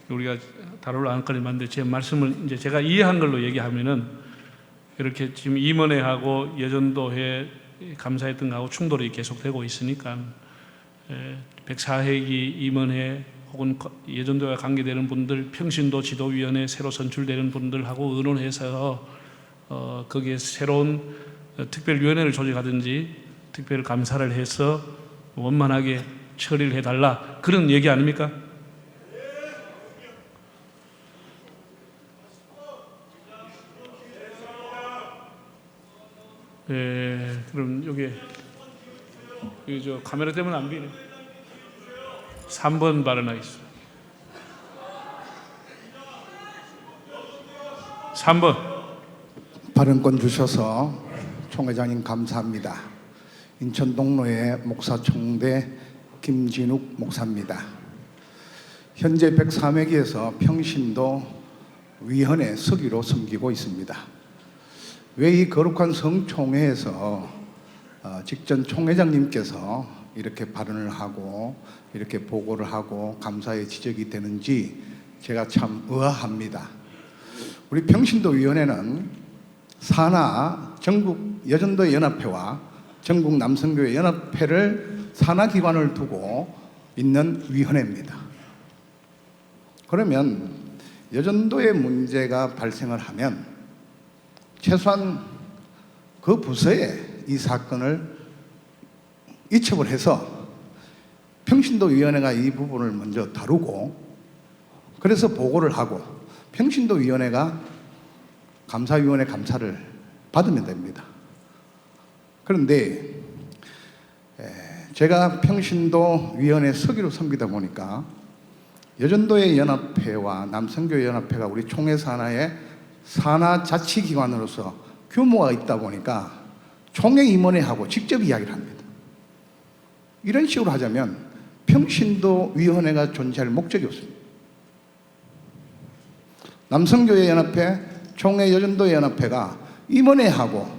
우리가 다룰 안건이 많은데 제 말씀을 이제 제가 이해한 걸로 얘기하면은 이렇게 지금 임원회하고 여전도회 감사했던 거하고 충돌이 계속되고 있으니까 104회기 임원회 혹은 예전도와 관계되는 분들, 평신도 지도위원회 새로 선출되는 분들하고 의논해서 거기에 새로운 특별위원회를 조직하든지 특별 감사를 해서 원만하게 처리를 해달라, 그런 얘기 아닙니까? 그럼 여기 저 카메라 때문에 안 보이네. 3번 발언하겠습니다. 3번. 발언권 주셔서 총회장님 감사합니다. 인천 동로의 목사총대 김진욱 목사입니다. 현재 103회기에서 평신도 위원회 서기로 섬기고 있습니다. 왜 이 거룩한 성총회에서 직전 총회장님께서 이렇게 발언을 하고 이렇게 보고를 하고 감사의 지적이 되는지 제가 참 의아합니다. 우리 평신도위원회는 산하 전국 여전도 연합회와 전국 남성교회 연합회를 산하기관을 두고 있는 위원회입니다. 그러면 여전도의 문제가 발생을 하면 최소한 그 부서에 이 사건을 이첩을 해서 평신도위원회가 이 부분을 먼저 다루고 그래서 보고를 하고 평신도위원회가 감사위원회 감사를 받으면 됩니다. 그런데 제가 평신도위원회 서기로 섬기다 보니까 여전도의 연합회와 남성교회 연합회가 우리 총회 산하의 산하자치기관으로서 규모가 있다 보니까 총회 임원회하고 직접 이야기를 합니다. 이런 식으로 하자면 평신도위원회가 존재할 목적이 없습니다. 남성교회 연합회, 총회 여전도 연합회가 임원회하고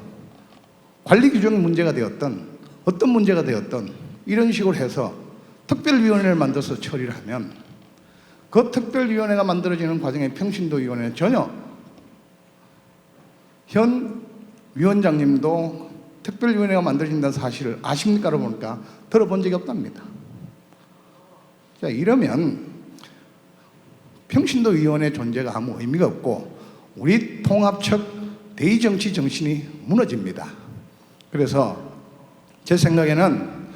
관리규정 문제가 되었던 어떤 문제가 되었던 이런 식으로 해서 특별위원회를 만들어서 처리를 하면 그 특별위원회가 만들어지는 과정에 평신도위원회는 전혀 현 위원장님도 특별위원회가 만들어진다는 사실을 아십니까? 보니까 들어본 적이 없답니다. 자, 이러면 평신도위원회 존재가 아무 의미가 없고 우리 통합적 대의정치 정신이 무너집니다. 그래서 제 생각에는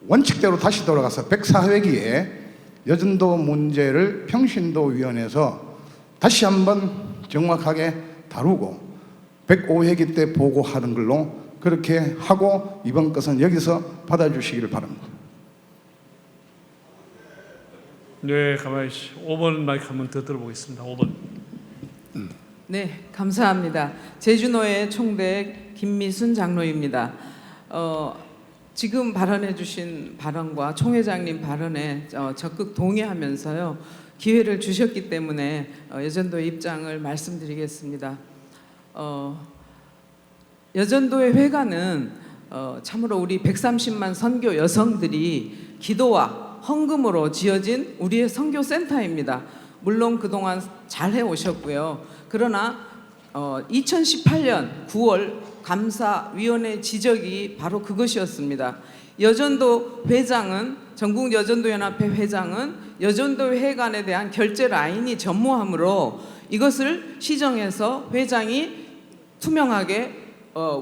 원칙대로 다시 돌아가서 104회기에 여전도 문제를 평신도위원회에서 다시 한번 정확하게 다루고 105회기 때 보고하는 걸로 그렇게 하고 이번 것은 여기서 받아주시기를 바랍니다. 네, 가만히 있어. 5번 마이크 한번 더 들어보겠습니다. 5번. 네, 감사합니다. 제주노회 총대 김미순 장로입니다. 지금 발언해 주신 발언과 총회장님 발언에 적극 동의하면서요. 기회를 주셨기 때문에 여전도의 입장을 말씀드리겠습니다. 여전도의 회관은 참으로 우리 130만 선교 여성들이 기도와 헌금으로 지어진 우리의 선교센터입니다. 물론 그동안 잘 해오셨고요. 그러나 2018년 9월 감사위원회 지적이 바로 그것이었습니다. 여전도 회장은 전국 여전도연합회 회장은 여전도 회관에 대한 결제 라인이 전무하므로 이것을 시정해서 회장이 투명하게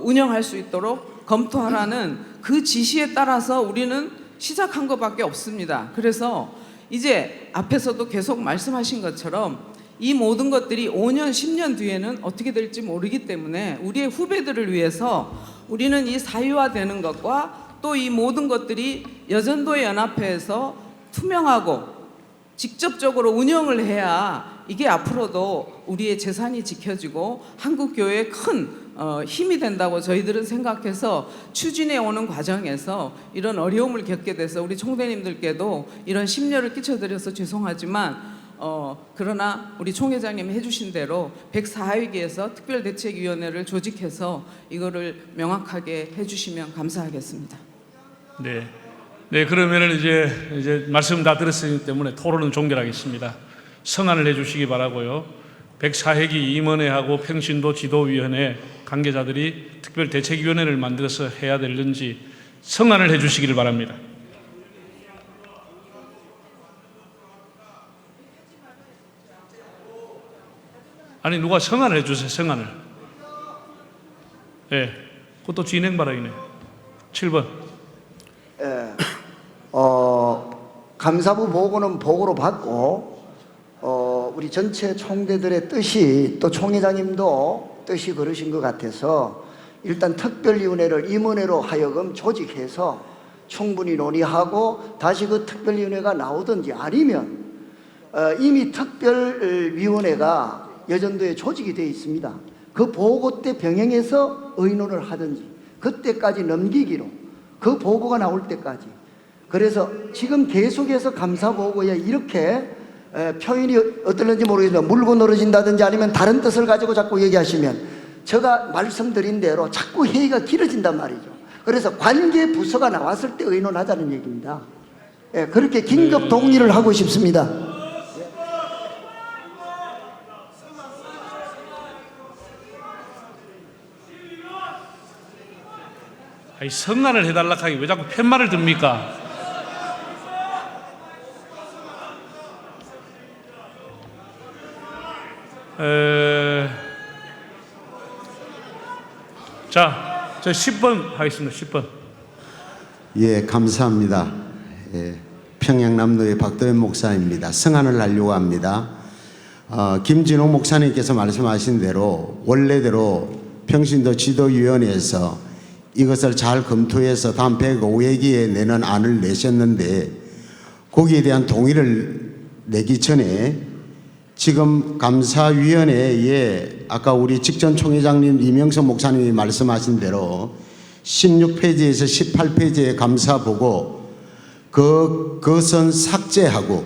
운영할 수 있도록 검토하라는 그 지시에 따라서 우리는 시작한 것밖에 없습니다. 그래서 이제 앞에서도 계속 말씀하신 것처럼 이 모든 것들이 5년, 10년 뒤에는 어떻게 될지 모르기 때문에 우리의 후배들을 위해서 우리는 이 사유화되는 것과 또 이 모든 것들이 여전도의 연합회에서 투명하고 직접적으로 운영을 해야 이게 앞으로도 우리의 재산이 지켜지고 한국교회의 큰 힘이 된다고 저희들은 생각해서 추진해 오는 과정에서 이런 어려움을 겪게 돼서 우리 총대님들께도 이런 심려를 끼쳐드려서 죄송하지만 그러나 우리 총회장님이 해주신 대로 104회기에서 특별대책위원회를 조직해서 이거를 명확하게 해주시면 감사하겠습니다. 네. 네, 그러면은 이제 말씀 다 들었기 때문에 토론은 종결하겠습니다. 성안을 해주시기 바라고요. 104회기 임원회하고 평신도 지도위원회 관계자들이 특별대책위원회를 만들어서 해야 되는지 성안을 해주시기를 바랍니다. 아니 누가 성안을 해주세요. 성안을. 예, 네, 그것도 진행 바라이네. 7번. 예, 감사부 보고는 보고로 받고 우리 전체 총대들의 뜻이 또 총회장님도 뜻이 그러신 것 같아서 일단 특별위원회를 임원회로 하여금 조직해서 충분히 논의하고 다시 그 특별위원회가 나오든지 아니면 이미 특별위원회가 여전도에 조직이 되어 있습니다. 그 보고 때 병행해서 의논을 하든지 그때까지 넘기기로 그 보고가 나올 때까지. 그래서 지금 계속해서 감사보고에 이렇게 표현이 어떨는지 모르겠지만 물고 늘어진다든지 아니면 다른 뜻을 가지고 자꾸 얘기하시면 제가 말씀드린 대로 자꾸 회의가 길어진단 말이죠. 그래서 관계 부서가 나왔을 때 의논하자는 얘기입니다. 예, 그렇게 긴급 동의를 하고 싶습니다. 아니, 성안을 해달라 하기 왜 자꾸 팻말을 듭니까? 자, 저 10번 하겠습니다. 10번. 예, 감사합니다. 예, 평양남도의 박도현 목사입니다. 성안을 하려고 합니다. 김진홍 목사님께서 말씀하신 대로 원래대로 평신도 지도위원회에서 이것을 잘 검토해서 다음 105회기에 내는 안을 내셨는데 거기에 대한 동의를 내기 전에 지금 감사위원회에 아까 우리 직전 총회장님 이명석 목사님이 말씀하신 대로 16페이지에서 18페이지의 감사보고 그것은 삭제하고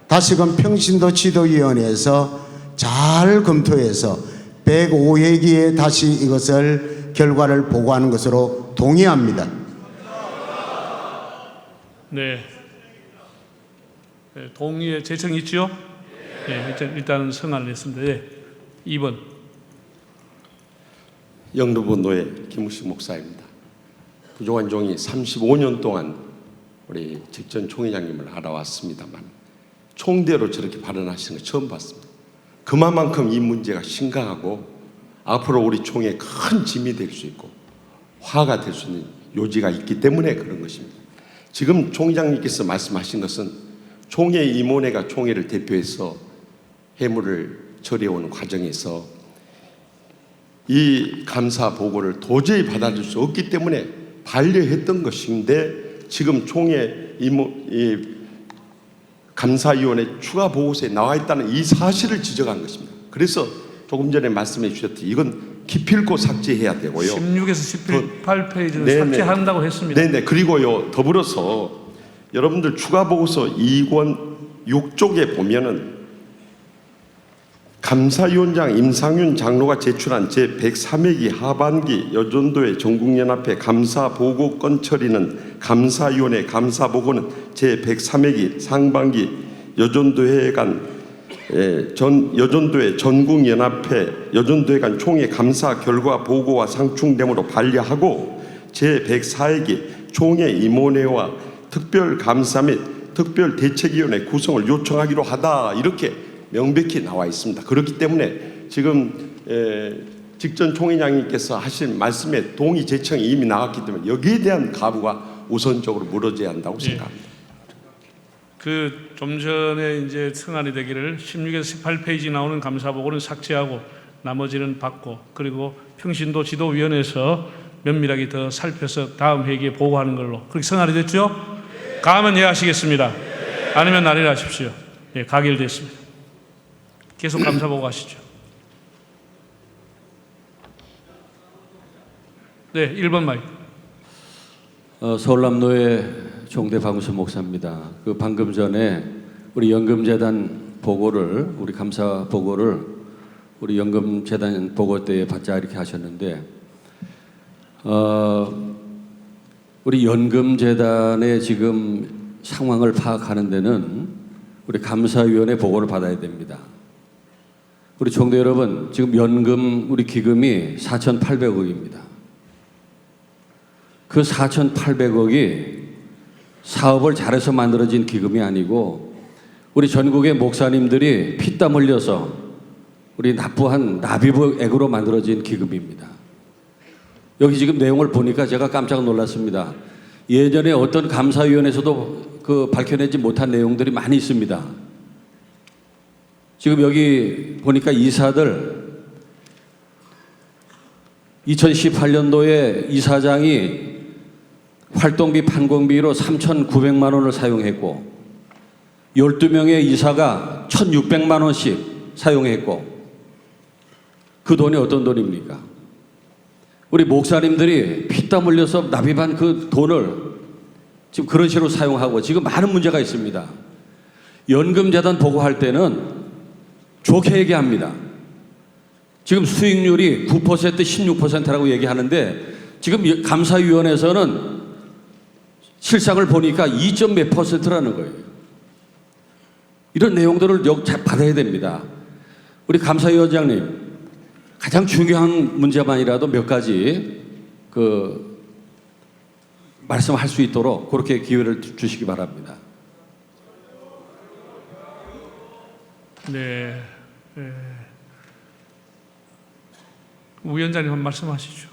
다시금 평신도 지도위원회에서 잘 검토해서 105회기에 다시 이것을 결과를 보고하는 것으로 동의합니다. 네. 동의에 재청 있죠? 네, 일단 성안을 했습니다. 네. 2번. 영등포노회 김우식 목사입니다. 부족한 종이 35년 동안 우리 직전 총회장님을 알아왔습니다만 총대로 저렇게 발언하시는 거 처음 봤습니다. 그만큼 이 문제가 심각하고 앞으로 우리 총회에 큰 짐이 될 수 있고 화가 될 수 있는 요지가 있기 때문에 그런 것입니다. 지금 총회장님께서 말씀하신 것은 총회 임원회가 총회를 대표해서 해물을 처리해오는 과정에서 이 감사 보고를 도저히 받아들일 수 없기 때문에 반려했던 것인데 지금 총회 감사위원회 추가 보고서에 나와 있다는 이 사실을 지적한 것입니다. 그래서 조금 전에 말씀해 주셨듯이 이건 기필코 삭제해야 되고요. 16에서 18페이지를 삭제한다고 했습니다. 네네. 그리고요 더불어서 여러분들 추가 보고서 2권 6쪽에 보면은 감사위원장 임상윤 장로가 제출한 제103회기 하반기 여전도회 전국연합회 감사보고건 처리는 감사위원회 감사보고는 제103회기 상반기 여전도회 간 여전도회 전국연합회 여전도회 간 총회 감사 결과 보고와 상충됨으로 반려하고 제104회기 총회 임원회와 특별감사 및 특별대책위원회 구성을 요청하기로 하다 이렇게 명백히 나와 있습니다. 그렇기 때문에 지금 직전 총회장님께서 하신 말씀에 동의 제청이 이미 나왔기 때문에 여기에 대한 가부가 우선적으로 물어져야 한다고 생각합니다. 좀 전에 이제 성안이 되기를 16에서 18페이지 나오는 감사보고는 삭제하고 나머지는 받고 그리고 평신도 지도위원회에서 면밀하게 더 살펴서 다음 회기에 보고하는 걸로 그렇게 성안이 됐죠? 가면 예하시겠습니다. 아니면 날일하십시오. 예, 가결됐습니다. 계속 감사 보고 가시죠. 네, 1번 마이크. 서울남로의 종대 박문수 목사입니다. 그 방금 전에 우리 연금재단 보고를, 우리 감사 보고를 우리 연금재단 보고 때 받자 이렇게 하셨는데, 우리 연금재단의 지금 상황을 파악하는 데는 우리 감사위원회 보고를 받아야 됩니다. 우리 총대 여러분, 지금 연금 우리 기금이 4,800억입니다. 그 4,800억이 사업을 잘해서 만들어진 기금이 아니고 우리 전국의 목사님들이 피땀 흘려서 우리 납부한 납입액으로 만들어진 기금입니다. 여기 지금 내용을 보니까 제가 깜짝 놀랐습니다. 예전에 어떤 감사위원회에서도 그 밝혀내지 못한 내용들이 많이 있습니다. 지금 여기 보니까 이사들 2018년도에 이사장이 활동비 판공비로 3,900만 원을 사용했고 12명의 이사가 1,600만 원씩 사용했고 그 돈이 어떤 돈입니까? 우리 목사님들이 피땀 흘려서 납입한 그 돈을 지금 그런 식으로 사용하고 지금 많은 문제가 있습니다. 연금재단 보고할 때는 좋게 얘기합니다. 지금 수익률이 9%, 16%라고 얘기하는데 지금 감사위원회에서는 실상을 보니까 2점 몇 %라는 거예요. 이런 내용들을 잘 받아야 됩니다. 우리 감사위원장님, 가장 중요한 문제만이라도 몇 가지 말씀할 수 있도록 그렇게 기회를 주시기 바랍니다. 네, 위원장님 한 말씀하시죠.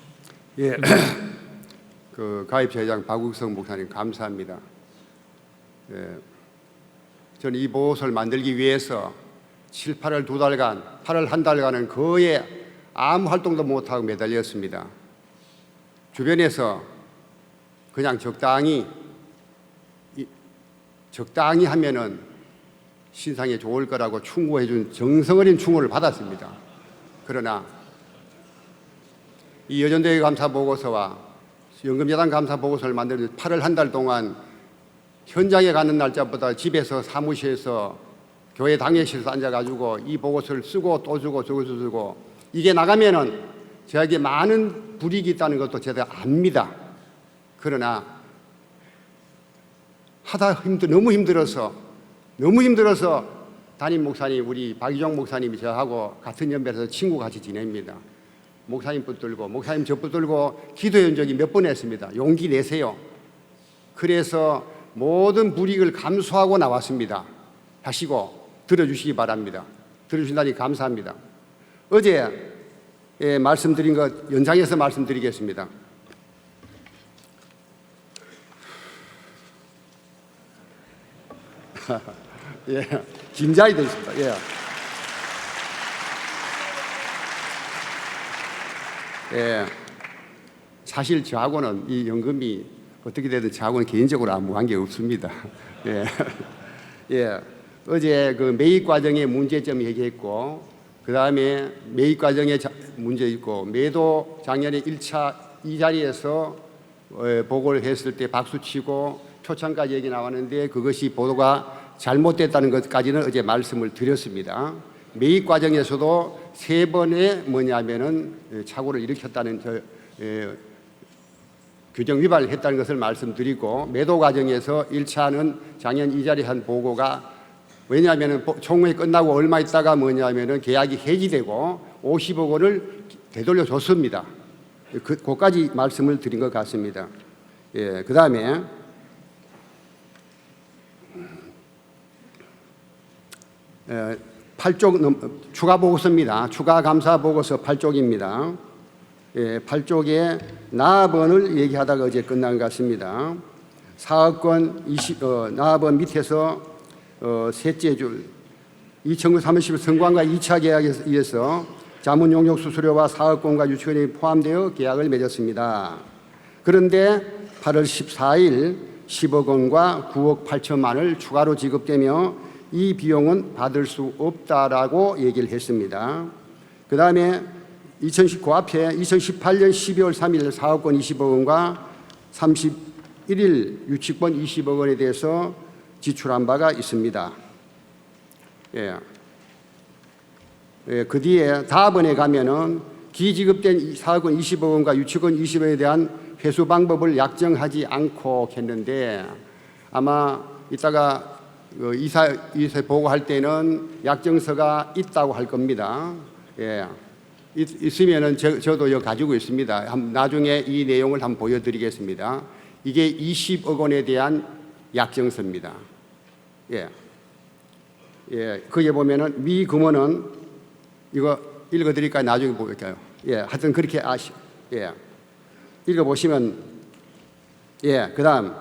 예, 그 가입회장 박욱성 목사님 감사합니다. 예, 저는 이 보고서를 만들기 위해서 7, 8월 2달간, 8월 한 달간은 거의 아무 활동도 못하고 매달렸습니다. 주변에서 그냥 적당히 하면은 신상에 좋을 거라고 충고해 준 정성 어린 충고를 받았습니다. 그러나 이 여전도의 감사 보고서와 연금재단 감사 보고서를 만들 8월 한 달 동안 현장에 가는 날짜보다 집에서 사무실에서 교회 당회실에서 앉아가지고 이 보고서를 쓰고 또 쓰고 쓰고 이게 나가면은 저에게 많은 불이익이 있다는 것도 제가 압니다. 그러나 너무 힘들어서 담임 목사님 우리 박희종 목사님이 저하고 같은 연배라서 친구같이 지냅니다. 목사님 붙들고 목사님 저 붙들고 기도한 적이 몇 번 했습니다. 용기 내세요. 그래서 모든 불이익을 감수하고 나왔습니다. 하시고 들어주시기 바랍니다. 들어주신다니 감사합니다. 어제 말씀드린 것 연장해서 말씀드리겠습니다. 예, 긴장이 되십니다. 예. 예, 사실 저하고는 이 연금이 어떻게 되든 저하고는 개인적으로 아무 관계 없습니다. 예, 예, 어제 그 매입 과정의 문제점 얘기했고, 그 다음에 매입 과정에 문제 있고, 매도 작년에 1차 이 자리에서 보고를 했을 때 박수치고 초청까지 얘기 나왔는데 그것이 보도가 잘못됐다는 것까지는 어제 말씀을 드렸습니다. 매입 과정에서도 3번의 뭐냐면은 착오를 일으켰다는 규정 위반을 했다는 것을 말씀드리고, 매도 과정에서 1차는 작년 이 자리에 한 보고가 왜냐하면은 총회 끝나고 얼마 있다가 뭐냐면은 계약이 해지되고 50억 원을 되돌려 줬습니다. 그까지 말씀을 드린 것 같습니다. 예, 그 다음에 예, 8쪽 추가 보고서입니다. 추가 감사 보고서 8쪽입니다. 예, 8쪽에 나ab원을 얘기하다가 어제 끝난 것 같습니다. 사업권 나ab원 밑에서 셋째 줄 2009 30일 성관과 2차 계약에 의해서 자문용역 수수료와 사업권과 유치원이 포함되어 계약을 맺었습니다. 그런데 8월 14일 10억 원과 9억 8천만 원을 추가로 지급되며 이 비용은 받을 수 없다라고 얘기를 했습니다. 그 다음에 그 앞에 2018년 12월 3일 사업권 20억 원과 31일 유치권 20억 원에 대해서 지출한 바가 있습니다. 그 뒤에 다음번에 가면은 기지급된 사업권 20억 원과 유치권 20억 원에 대한 회수 방법을 약정하지 않고 했는데 아마 이따가 이사 보고할 때는 약정서가 있다고 할 겁니다. 있으면은 저도 여기 가지고 있습니다. 나중에 이 내용을 한번 보여드리겠습니다. 이게 20억 원에 대한 약정서입니다. 거기에 보면은 미 금원은 이거 읽어드릴까요? 나중에 볼까요? 하여튼 그렇게 읽어보시면, 그 다음,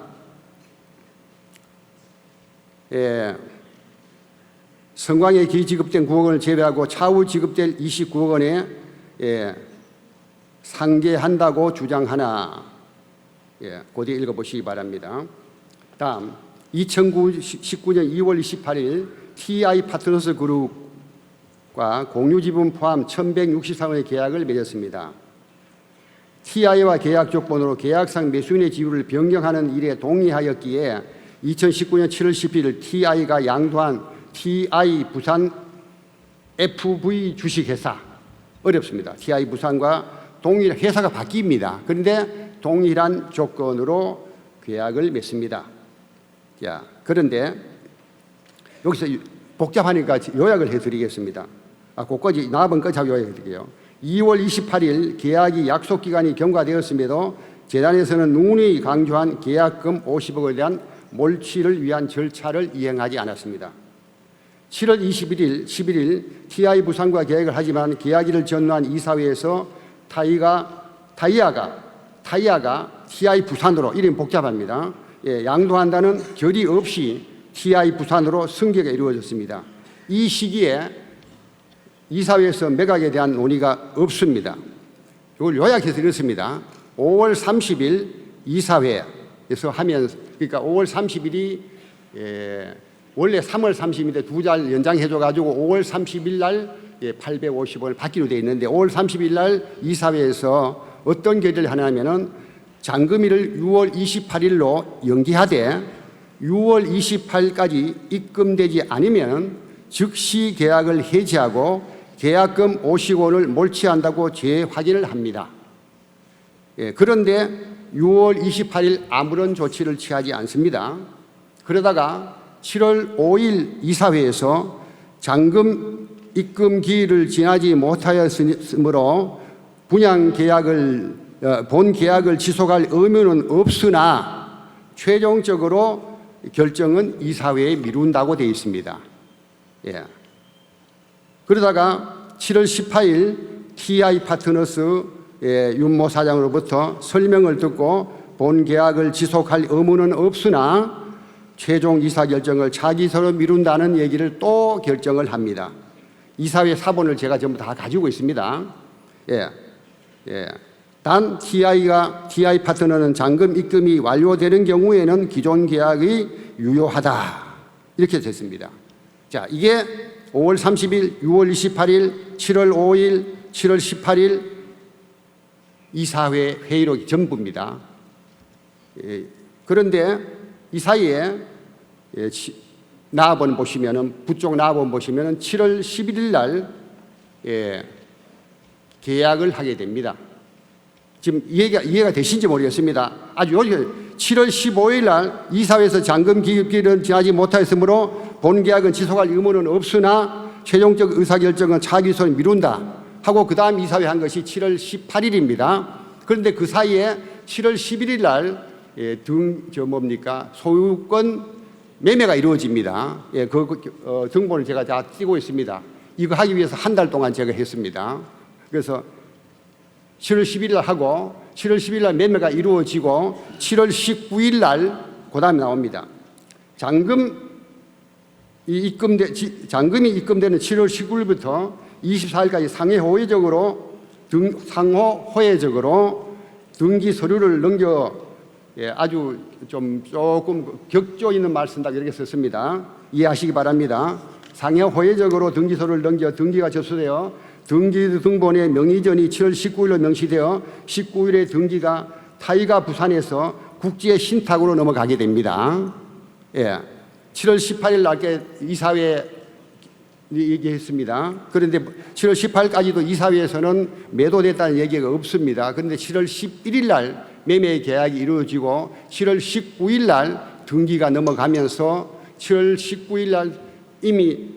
성광에 기지급된 9억 원을 제외하고 차후 지급될 29억 원에 상계한다고 주장하나, 그 뒤에 읽어보시기 바랍니다. 다음, 2019년 2월 28일 TI 파트너스 그룹과 공유지분 포함 1,163원의 계약을 맺었습니다. TI와 계약 조건으로 계약상 매수인의 지위를 변경하는 일에 동의하였기에 2019년 7월 11일 TI가 양도한 TI 부산 FV 주식회사, 어렵습니다. TI 부산과 동일한 회사가 바뀝니다. 그런데 동일한 조건으로 계약을 맺습니다. 그런데 여기서 복잡하니까 요약을 해드리겠습니다. 그것까지 나번까지 요약해드릴게요. 2월 28일 계약이 약속기간이 경과되었음에도 재단에서는 누누이 강조한 계약금 50억 원에 대한 몰취를 위한 절차를 이행하지 않았습니다. 7월 11일 TI 부산과 계약을 하지만 계약일을 전후한 이사회에서 타이아가 TI 부산으로, 이름이 복잡합니다. 양도한다는 결의 없이 TI 부산으로 승계가 이루어졌습니다. 이 시기에 이사회에서 매각에 대한 논의가 없습니다. 이걸 요약해서 이렇습니다. 5월 30일 이사회에서 하면, 그러니까 5월 30일이 원래 3월 30일인데 2달 연장해줘가지고 5월 30일 날 850원을 받기로 되어 있는데 5월 30일 날 이사회에서 어떤 결의를 하냐면은 잔금일을 6월 28일로 연기하되 6월 28일까지 입금되지 않으면 즉시 계약을 해지하고 계약금 50원을 몰취한다고 재확인을 합니다. 그런데 6월 28일 아무런 조치를 취하지 않습니다. 그러다가 7월 5일 이사회에서 잔금 입금 기일을 지나지 못하였으므로 본 계약을 지속할 의무는 없으나 최종적으로 결정은 이사회에 미룬다고 되어 있습니다. 그러다가 7월 18일 TI 파트너스 윤모 사장으로부터 설명을 듣고 본 계약을 지속할 의무는 없으나 최종 이사 결정을 차기서로 미룬다는 얘기를 또 결정을 합니다. 이사회 사본을 제가 전부 다 가지고 있습니다. 단 TI 파트너는 잔금 입금이 완료되는 경우에는 기존 계약이 유효하다. 이렇게 됐습니다. 자, 이게 5월 30일, 6월 28일, 7월 5일, 7월 18일 이사회 회의록 전부입니다. 그런데 이 사이에 나번 보시면은, 부쪽 나번 보시면은 7월 11일 날 계약을 하게 됩니다. 지금 이해가 되신지 모르겠습니다. 아주 요즘 7월 15일 날 이사회에서 잔금 기입기일은 지나지 못하였으므로 본 계약은 지속할 의무는 없으나 최종적 의사결정은 차기소에 미룬다 하고 그 다음 이사회 한 것이 7월 18일입니다. 그런데 그 사이에 7월 11일 날 소유권 매매가 이루어집니다. 등본을 제가 다 띄고 있습니다. 이거 하기 위해서 한 달 동안 제가 했습니다. 그래서 7월 10일 날 하고 7월 10일 날 매매가 이루어지고 7월 19일 날 그 다음에 나옵니다. 잔금이 입금되는 7월 19일부터 24일까지 상호 호혜적으로 등기 서류를 넘겨 아주 조금 격조 있는 말 쓴다 이렇게 썼습니다. 이해하시기 바랍니다. 상호 호혜적으로 등기 서류를 넘겨 등기가 접수되어 등기 등본의 명의전이 7월 19일로 명시되어 19일에 등기가 타이가 부산에서 국지의 신탁으로 넘어가게 됩니다. 7월 18일 날께 이사회에 얘기했습니다. 그런데 7월 18일까지도 이사회에서는 매도됐다는 얘기가 없습니다. 그런데 7월 11일 날 매매 계약이 이루어지고 7월 19일 날 등기가 넘어가면서 7월 19일 날 이미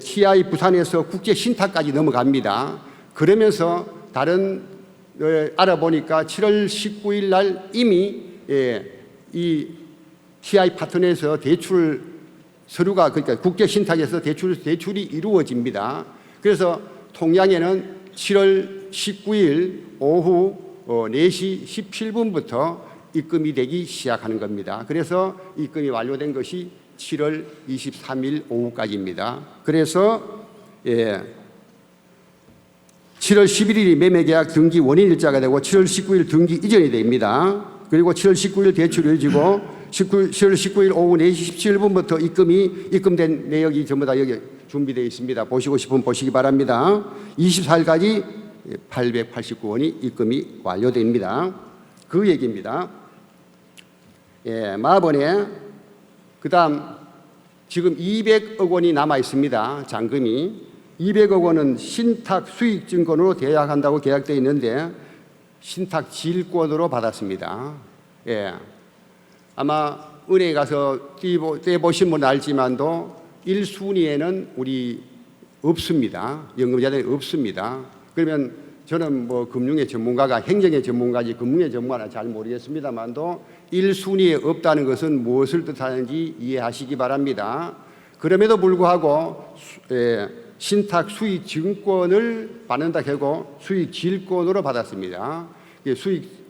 TI 부산에서 국제 신탁까지 넘어갑니다. 그러면서 알아보니까 7월 19일 날 이미 이 TI 파트너에서 대출 서류가 그러니까 국제 신탁에서 대출이 이루어집니다. 그래서 통양에는 7월 19일 오후 4시 17분부터 입금이 되기 시작하는 겁니다. 그래서 입금이 완료된 것이 7월 23일 오후까지입니다. 그래서 7월 11일이 매매계약 등기 원인일자가 되고 7월 19일 등기 이전이 됩니다. 그리고 7월 19일 대출이 이어지고 7월 19일 오후 4시 17분부터 입금된 내역이 전부 다 여기 준비되어 있습니다. 보시고 싶으면 보시기 바랍니다. 24일까지 889원이 입금이 완료됩니다. 그 얘기입니다. 마번에 그 다음 지금 200억 원이 남아 있습니다. 잔금이 200억 원은 신탁 수익 증권으로 계약한다고 계약되어 있는데 신탁 질권으로 받았습니다. 아마 은행에 가서 떼보신 분은 알지만도 1순위에는 우리 없습니다. 연금자들이 없습니다. 그러면 저는 뭐 금융의 전문가가 행정의 전문가지 금융의 전문가는 잘 모르겠습니다만도 1순위에 없다는 것은 무엇을 뜻하는지 이해하시기 바랍니다. 그럼에도 불구하고 신탁 수익 증권을 받는다 하고 수익 질권으로 받았습니다. 수익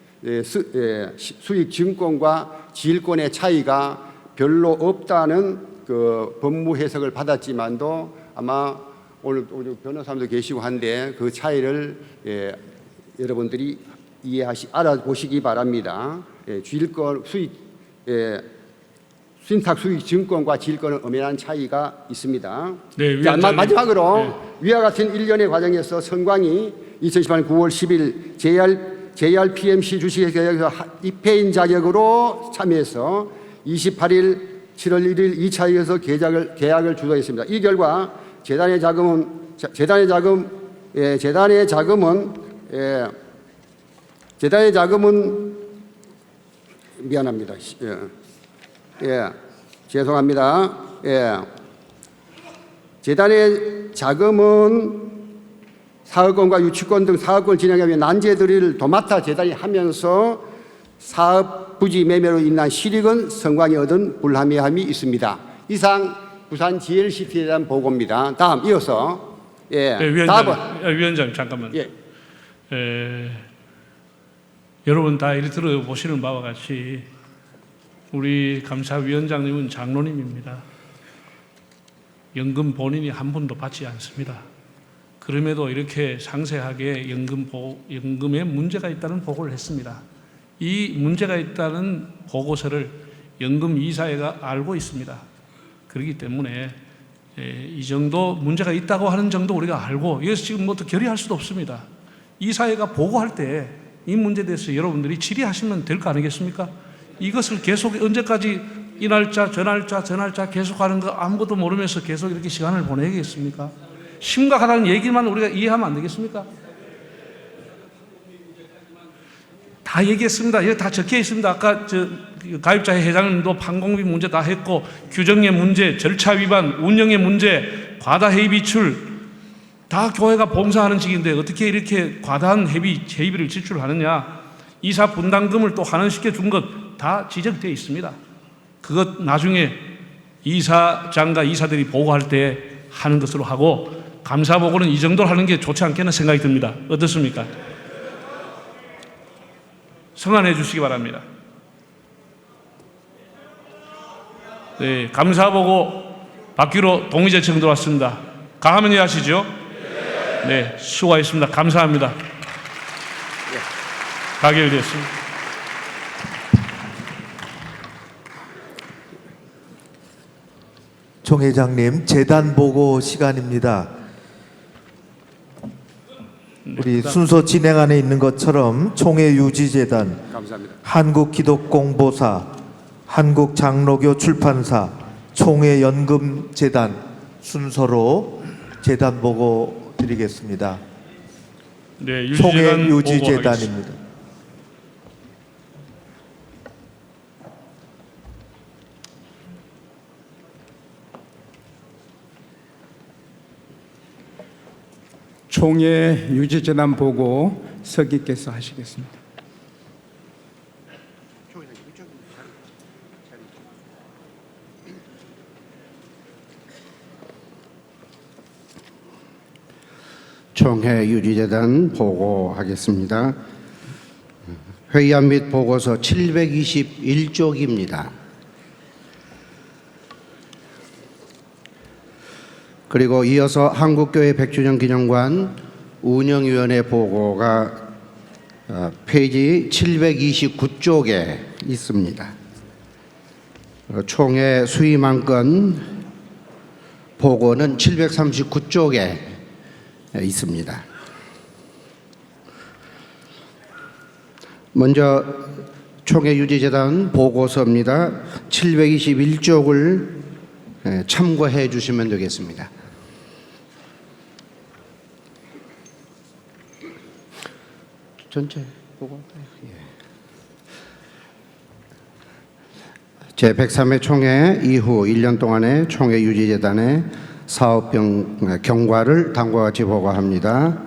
증권과 질권의 차이가 별로 없다는 그 법무 해석을 받았지만도 아마 오늘 변호사님도 계시고 한데 그 차이를 여러분들이 알아보시기 바랍니다. 신탁 수익 증권과 질권은 엄연한 차이가 있습니다. 네, 자, 마지막으로 위와 같은 일련의 과정에서 선광이 2018년 9월 10일 JRPMC 주식회사에서 입회인 자격으로 참여해서 28일 7월 1일 2차에서 계약을 주도했습니다. 이 결과 재단의 자금은 미안합니다. 죄송합니다. 재단의 자금은 사업권과 유치권 등 사업권을 진행하기 위해 난제들을 도맡아 재단이 하면서 사업 부지 매매로 인한 실익은 선광이 얻은 불합리함이 있습니다. 이상 부산 GLCT에 대한 보고입니다. 다음 이어서 위원장 잠깐만. 여러분 다 이리 들어보시는 바와 같이 우리 감사위원장님은 장로님입니다. 연금 본인이 한 푼도 받지 않습니다. 그럼에도 이렇게 상세하게 연금에 문제가 있다는 보고를 했습니다. 이 문제가 있다는 보고서를 연금이사회가 알고 있습니다. 그렇기 때문에 이 정도 문제가 있다고 하는 정도 우리가 알고 여기서 지금 뭐 또 결의할 수도 없습니다. 이사회가 보고할 때 이 문제에 대해서 여러분들이 질의하시면 될 거 아니겠습니까? 이것을 계속 언제까지 이 날짜 저 날짜 계속하는 거 아무것도 모르면서 계속 이렇게 시간을 보내겠습니까? 심각하다는 얘기만 우리가 이해하면 안 되겠습니까? 다 얘기했습니다. 여기 다 적혀 있습니다. 아까 가입자 회장님도 판공비 문제 다 했고 규정의 문제, 절차 위반, 운영의 문제, 과다 회의 비출 다 교회가 봉사하는 직인데 어떻게 이렇게 과다한 회비를 지출하느냐? 이사 분담금을 또 환원시켜 준 것 다 지적되어 있습니다. 그것 나중에 이사장과 이사들이 보고할 때 하는 것으로 하고 감사 보고는 이 정도로 하는 게 좋지 않겠나 생각이 듭니다. 어떻습니까? 성안해 주시기 바랍니다. 네, 감사 보고 받기로 동의 제청 들어왔습니다. 강하면 이해하시죠? 네, 수고하셨습니다. 감사합니다. 가결됐습니다. 총회장님, 재단 보고 시간입니다. 우리 순서 진행 안에 있는 것처럼 총회유지재단, 감사합니다. 한국기독공보사, 한국장로교 출판사, 총회연금재단 순서로 재단 보고 드리겠습니다. 네, 유지재단 총회유지재단입니다. 총회 유지재단 보고 서기께서 하시겠습니다. 총회 유지재단 보고하겠습니다. 회의안 및 보고서 721쪽입니다. 그리고 이어서 한국교회 100주년 기념관 운영위원회 보고가 페이지 729쪽에 있습니다. 총회 수임안건 보고는 739쪽에 있습니다. 먼저 총회 유지재단 보고서입니다. 721쪽을 참고해 주시면 되겠습니다. 전체 보고. 제103회 총회 이후 1년 동안의 총회 유지재단의 사업 경과를 다음과 같이 보고합니다.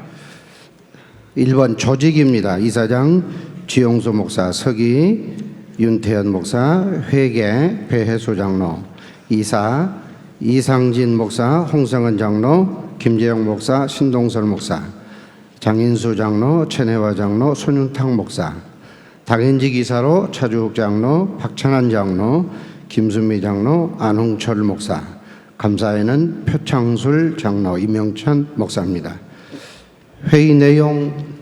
1번 조직입니다. 이사장 지용수 목사, 서기 윤태현 목사, 회계 배혜수 장로, 이사 이상진 목사, 홍성은 장로, 김재영 목사, 신동설 목사, 장인수 장로, 최내화 장로, 손윤탁 목사, 당연직 이사로 차주욱 장로, 박찬환 장로, 김순미 장로, 안홍철 목사, 감사에는 표창술 장로, 이명찬 목사입니다. 회의 내용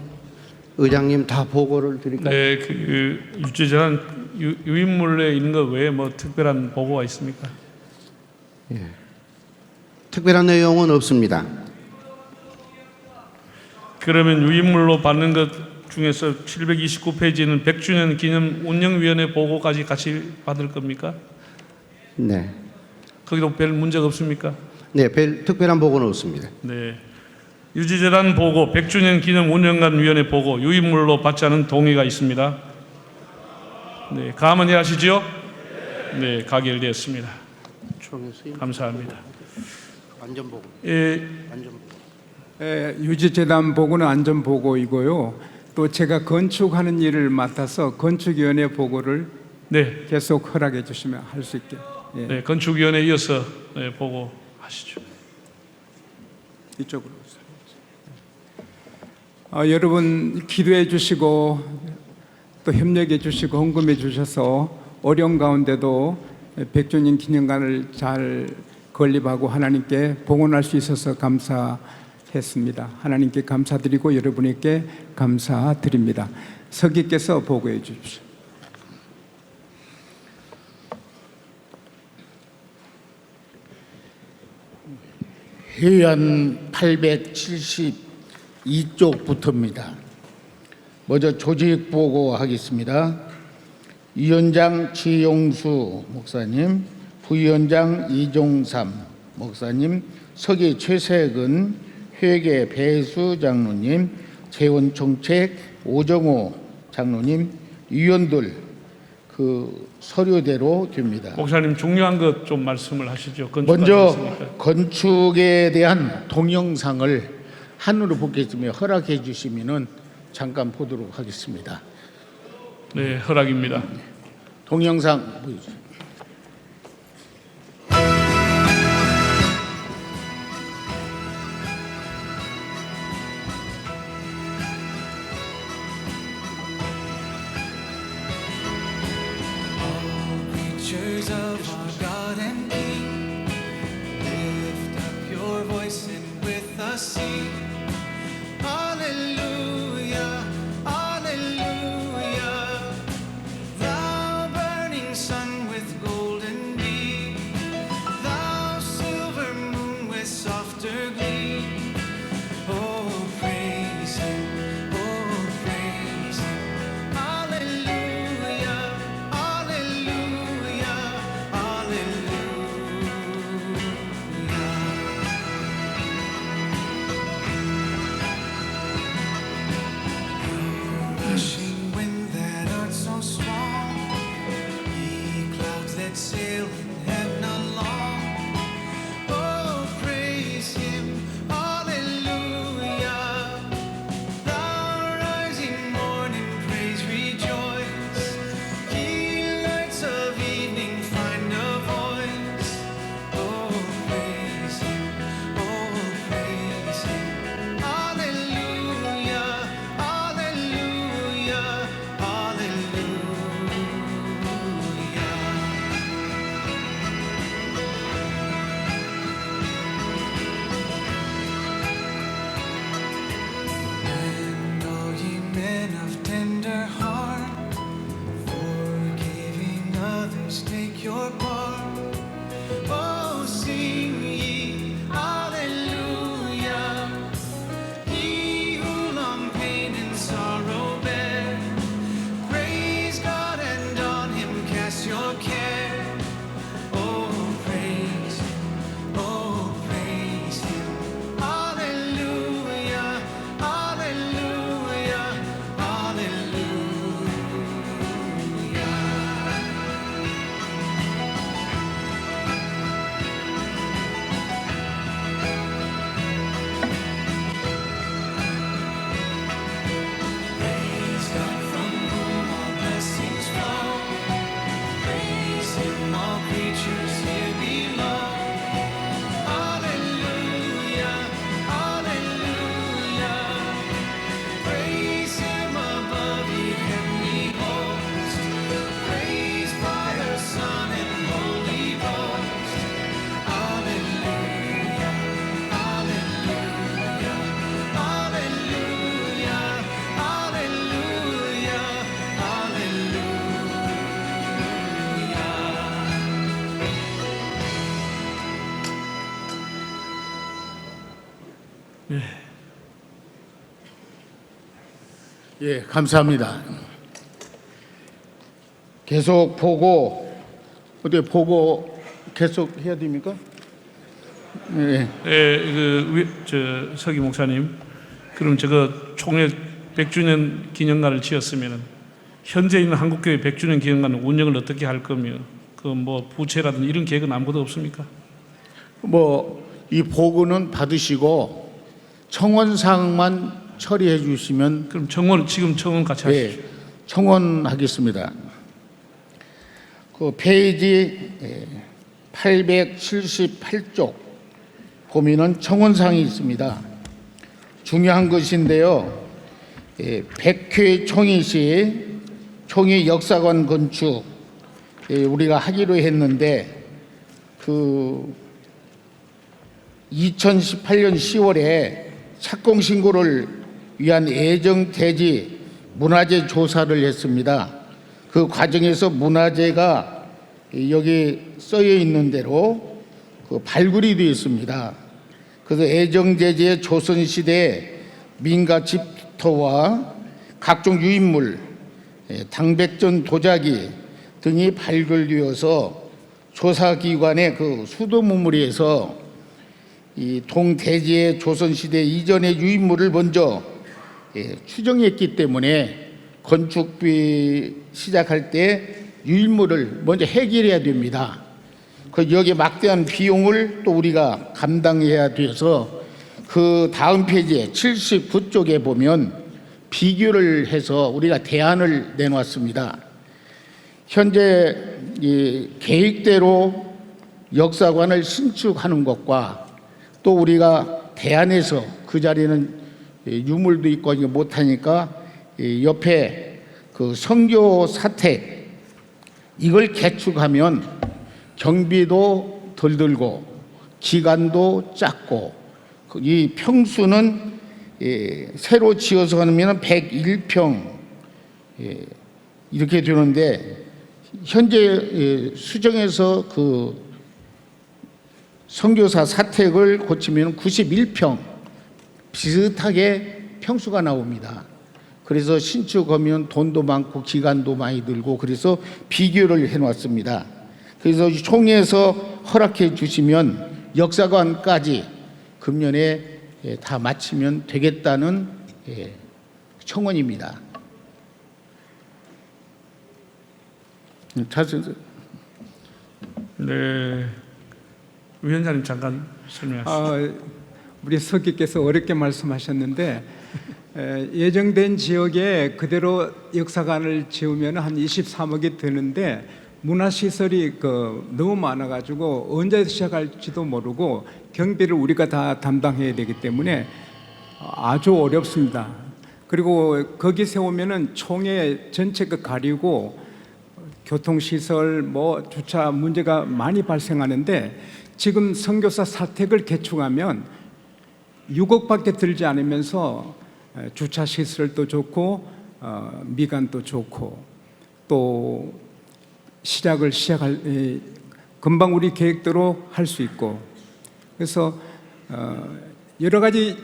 의장님 다 보고를 드릴까요? 네, 그 유지재단 유인물에 있는 것 외에 뭐 특별한 보고가 있습니까? 예. 특별한 내용은 없습니다. 그러면 유인물로 받는 것 중에서 729페이지는 100주년 기념 운영위원회 보고까지 같이 받을 겁니까? 네. 거기도 별 문제가 없습니까? 네, 별 특별한 보고는 없습니다. 네. 유지재단 보고, 100주년 기념 운영관 위원회 보고 유인물로 받지 않은 동의가 있습니다. 네, 가만히 하시죠? 네, 가결되었습니다. 감사합니다. 안전보고. 예. 안전보고. 유지재단 보고는 안전보고이고요. 또 제가 건축하는 일을 맡아서 건축위원회 보고를 네. 계속 허락해 주시면 할 수 있게. 예. 네, 건축위원회 이어서 네, 보고하시죠. 이쪽으로. 여러분 기도해 주시고 또 협력해 주시고 헌금해 주셔서 어려운 가운데도 100주년 기념관을 잘 건립하고 하나님께 봉헌할 수 있어서 감사했습니다. 하나님께 감사드리고 여러분에게 감사드립니다. 서기께서 보고해 주십시오. 회의안 872쪽부터입니다. 먼저 조직 보고하겠습니다. 위원장 지용수 목사님, 부위원장 이종삼 목사님, 서기 최세근, 회계 배수 장로님, 재원정책 오정호 장로님, 위원들 그 서류대로 됩니다. 목사님 중요한 것 좀 말씀을 하시죠. 먼저 건축에 대한 동영상을 한으로 보겠으며 허락해 주시면은 잠깐 보도록 하겠습니다. 네, 허락입니다. 동영상 보여주세요. Creatures of our God and King, lift up your voice and with us sing. your part. Oh, sing ye hallelujah. He who long pain and sorrow bear, praise God and on him cast your care. Oh, praise him. Hallelujah, hallelujah, hallelujah. Praise God from whom all blessings flow. Praise him, all creatures here below. Hallelujah, hallelujah. Praise him above ye heavenly host. Praise Father, Son, and Holy Ghost. Hallelujah, hallelujah, hallelujah, hallelujah, hallelujah. 예, 감사합니다. 계속 보고 어떻게 보고 계속 해야 됩니까? 예. 서기 목사님, 그럼 저거 총회 100주년 기념관을 지었으면 현재 있는 한국교회 100주년 기념관 운영을 어떻게 할 거며 그 뭐 부채라든지 이런 계획은 아무것도 없습니까? 뭐 이 보고는 받으시고 청원사항만 처리해 주시면 그럼 지금 청원 같이 하십시오. 청원하겠습니다. 그 페이지 878쪽 보면은 청원사항이 있습니다. 중요한 것인데요. 100회 총회 시 총회 역사관 건축 우리가 하기로 했는데 그 2018년 10월에 착공 신고를 위한 예정 대지 문화재 조사를 했습니다. 그 과정에서 문화재가 여기 써여 있는 대로 그 발굴이 되어 있습니다. 그래서 예정 대지의 조선시대 민가 집터와 각종 유인물, 당백전 도자기 등이 발굴되어서 조사기관의 그 수도문물에서 이 동대지의 조선시대 이전의 유인물을 먼저 추정했기 때문에 건축비 시작할 때 유인물을 먼저 해결해야 됩니다. 그 여기에 막대한 비용을 또 우리가 감당해야 돼서 그 다음 페이지에 79쪽에 보면 비교를 해서 우리가 대안을 내놓았습니다. 현재 이 계획대로 역사관을 신축하는 것과 또 우리가 대안에서 그 자리는 유물도 있고 못하니까 옆에 그 성교 사택 이걸 개축하면 경비도 덜 들고 기간도 작고 이 평수는 새로 지어서 하면 101평 이렇게 되는데 현재 수정해서 그 선교사 사택을 고치면 91평 비슷하게 평수가 나옵니다. 그래서 신축하면 돈도 많고 기간도 많이 들고 그래서 비교를 해놨습니다. 그래서 총회에서 허락해 주시면 역사관까지 금년에 다 마치면 되겠다는 청원입니다. 네, 위원장님 잠깐 설명하시죠. 우리 서기께서 어렵게 말씀하셨는데 예정된 지역에 그대로 역사관을 지으면 한 23억이 드는데 문화시설이 너무 많아가지고 언제 시작할지도 모르고 경비를 우리가 다 담당해야 되기 때문에 아주 어렵습니다. 그리고 거기 세우면은 총회 전체 가리고 교통시설, 주차 문제가 많이 발생하는데 지금 선교사 사택을 개축하면 6억밖에 들지 않으면서 주차 시설도 좋고 미관도 좋고 또 금방 우리 계획대로 할 수 있고, 그래서 여러 가지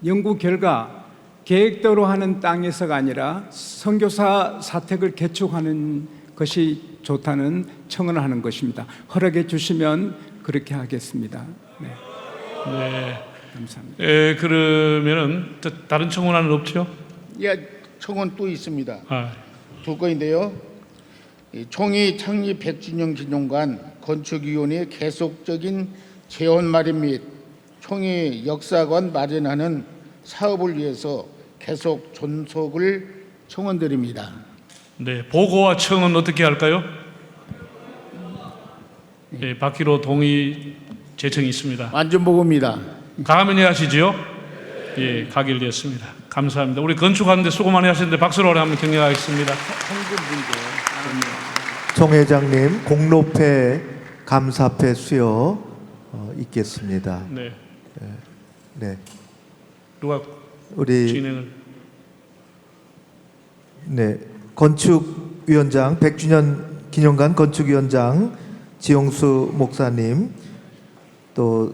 연구 결과 계획대로 하는 땅에서가 아니라 선교사 사택을 개축하는 것이 좋다는 청원을 하는 것입니다. 허락해 주시면 그렇게 하겠습니다. 네. 네. 감사합니다. 그러면은 다른 청원안은 없죠? 예, 청원 또 있습니다. 아. 두 건인데요. 이 총회 창립 100주년 기념관 건축위원회 계속적인 재원 마련 및 총회 역사관 마련하는 사업을 위해서 계속 존속을 청원드립니다. 네, 보고와 청은 어떻게 할까요? 네, 받기로 동의 제청이 있습니다. 완전 보고입니다. 가면이 하시지요? 예, 가결되었습니다. 감사합니다. 우리 건축하는데 수고 많이 하셨는데 박수로 한번 격려하겠습니다. 총회장님, 공로패 감사패 수여 있겠습니다. 네. 네. 누가 우리 진행을? 네, 건축위원장 100주년 기념관 건축위원장 지용수 목사님, 또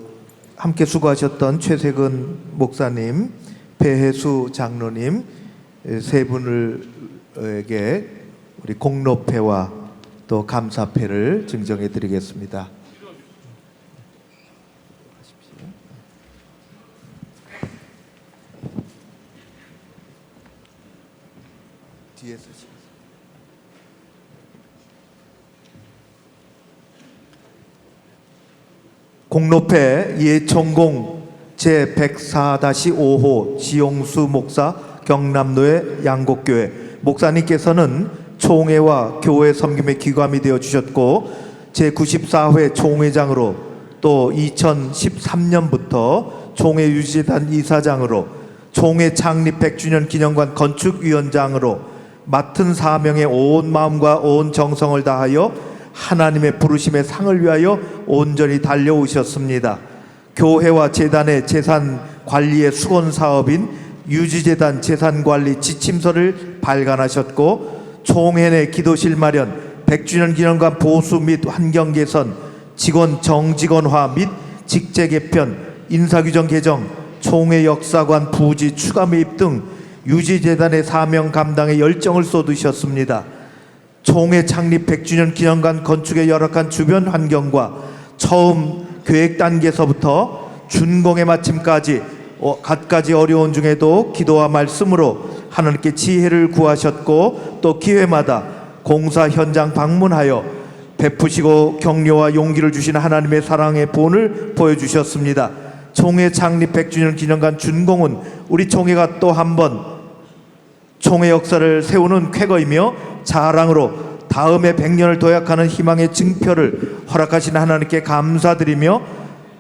함께 수고하셨던 최세근 목사님, 배혜수 장로님 세 분을에게 우리 공로패와 또 감사패를 증정해 드리겠습니다. 뒤에서 공로패 예천공 제104-5호 지용수 목사 경남로의 양곡교회 목사님께서는 총회와 교회 섬김에 귀감이 되어 주셨고 제94회 총회장으로 또 2013년부터 총회 유지재단 이사장으로 총회 창립 100주년 기념관 건축위원장으로 맡은 사명에 온 마음과 온 정성을 다하여 하나님의 부르심의 상을 위하여 온전히 달려오셨습니다. 교회와 재단의 재산 관리의 수건 사업인 유지재단 재산관리 지침서를 발간하셨고 총회 내 기도실 마련, 100주년 기념관 보수 및 환경 개선, 직원 정직원화 및 직제 개편, 인사규정 개정, 총회 역사관 부지 추가 매입 등 유지재단의 사명 감당에 열정을 쏟으셨습니다. 총회 창립 100주년 기념관 건축에 열악한 주변 환경과 처음 계획 단계에서부터 준공의 마침까지 갖가지 어려운 중에도 기도와 말씀으로 하나님께 지혜를 구하셨고 또 기회마다 공사 현장 방문하여 베푸시고 격려와 용기를 주시는 하나님의 사랑의 본을 보여주셨습니다. 총회 창립 100주년 기념관 준공은 우리 총회가 또 한 번 총회 역사를 세우는 쾌거이며 자랑으로 다음에 100년을 도약하는 희망의 증표를 허락하신 하나님께 감사드리며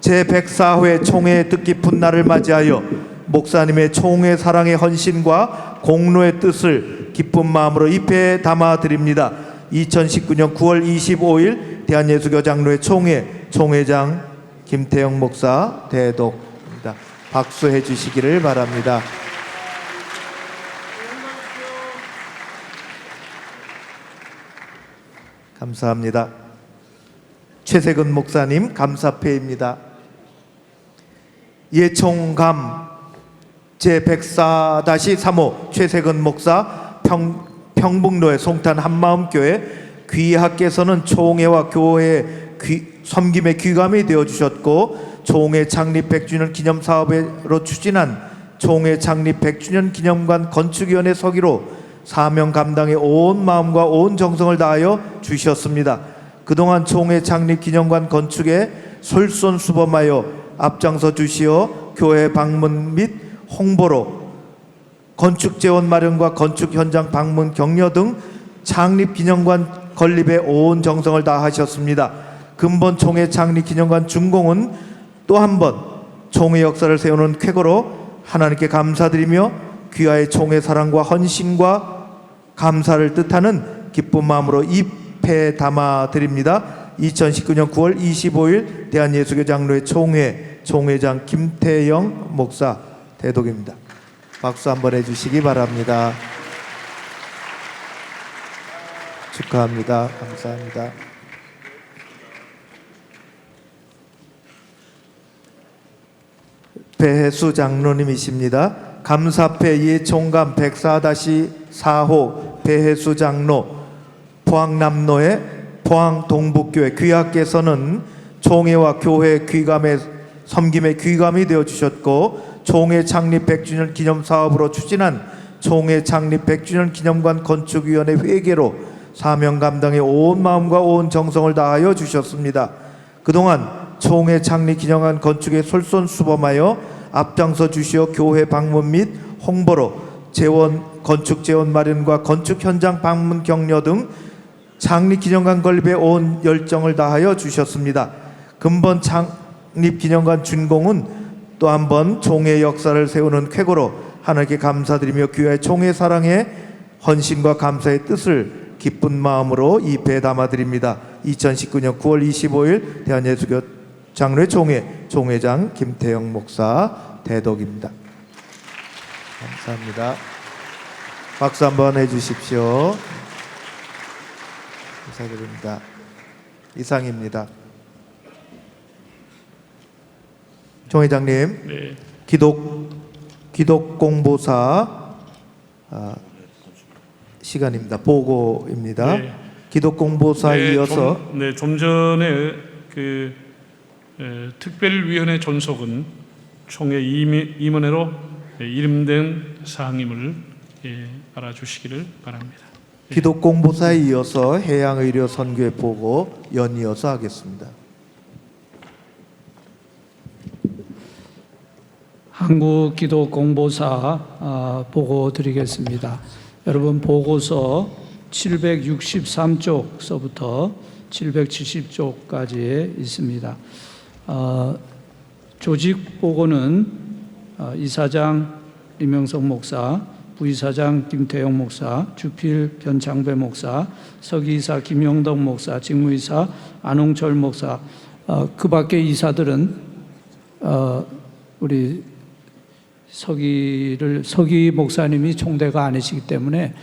제104회 총회의 뜻깊은 날을 맞이하여 목사님의 총회 사랑의 헌신과 공로의 뜻을 기쁜 마음으로 입회에 담아드립니다. 2019년 9월 25일 대한예수교장로회 총회 총회장 김태영 목사 대독입니다. 박수해 주시기를 바랍니다. 감사합니다. 최세근 목사님 감사패입니다. 예총감 제104-3호 최세근 목사 평북로의 송탄 한마음교회 귀하께서는 총회와 교회 섬김에 귀감이 되어주셨고 총회 창립 100주년 기념사업으로 추진한 총회 창립 100주년 기념관 건축위원회 서기로 사명 감당에 온 마음과 온 정성을 다하여 주셨습니다. 그동안 총회 창립 기념관 건축에 솔선수범하여 앞장서 주시어 교회 방문 및 홍보로 건축 재원 마련과 건축 현장 방문 격려 등 창립 기념관 건립에 온 정성을 다하셨습니다. 근본 총회 창립 기념관 준공은 또 한 번 총회 역사를 세우는 쾌거로 하나님께 감사드리며 귀하의 총회 사랑과 헌신과 감사를 뜻하는 기쁜 마음으로 입회에 담아드립니다. 2019년 9월 25일 대한예수교장로회 총회 총회장 김태영 목사 대독입니다. 박수 한번 해주시기 바랍니다. 축하합니다. 감사합니다. 배혜수 장로님이십니다. 감사패 예총감 104-4호 배혜수 장로, 포항남로의 포항 동북교회 귀하께서는 총회와 교회 귀감의 섬김의 귀감이 되어 주셨고, 총회 창립 100주년 기념 사업으로 추진한 총회 창립 100주년 기념관 건축위원회 회계로 사명 감당에 온 마음과 온 정성을 다하여 주셨습니다. 그동안 총회 창립 기념관 건축에 솔선수범하여 앞장서 주시어 교회 방문 및 홍보로 건축 재원 마련과 건축 현장 방문 격려 등 창립 기념관 건립에 온 열정을 다하여 주셨습니다. 근본 창립 기념관 준공은 또 한 번 총회 역사를 세우는 쾌거로 하나님께 감사드리며 귀하의 총회 사랑에 헌신과 감사의 뜻을 기쁜 마음으로 이 배에 담아드립니다. 2019년 9월 25일 대한예수교 장로회 총회장 김태영 목사 대독입니다. 감사합니다. 박수 한번 해주십시오. 감사드립니다. 이상입니다. 총회장님, 네. 기독공보사 시간입니다. 보고입니다. 네. 기독공보사에 이어서 좀 전에 특별위원회 존속은 총회 임원회로 이름된 사항임을 알아주시기를 바랍니다. 기독공보사에 이어서 해양의료 선교회 보고 연이어서 하겠습니다. 한국기독공보사 보고 드리겠습니다. 여러분 보고서 763쪽서부터 770쪽까지 있습니다. 조직 보고는 이사장 이명석 목사, 부이사장 김태영 목사, 주필 변창배 목사, 서기이사 김영덕 목사, 직무이사 안홍철 목사, 그 밖의 이사들은 우리 서기 목사님이 총대가 아니시기 때문에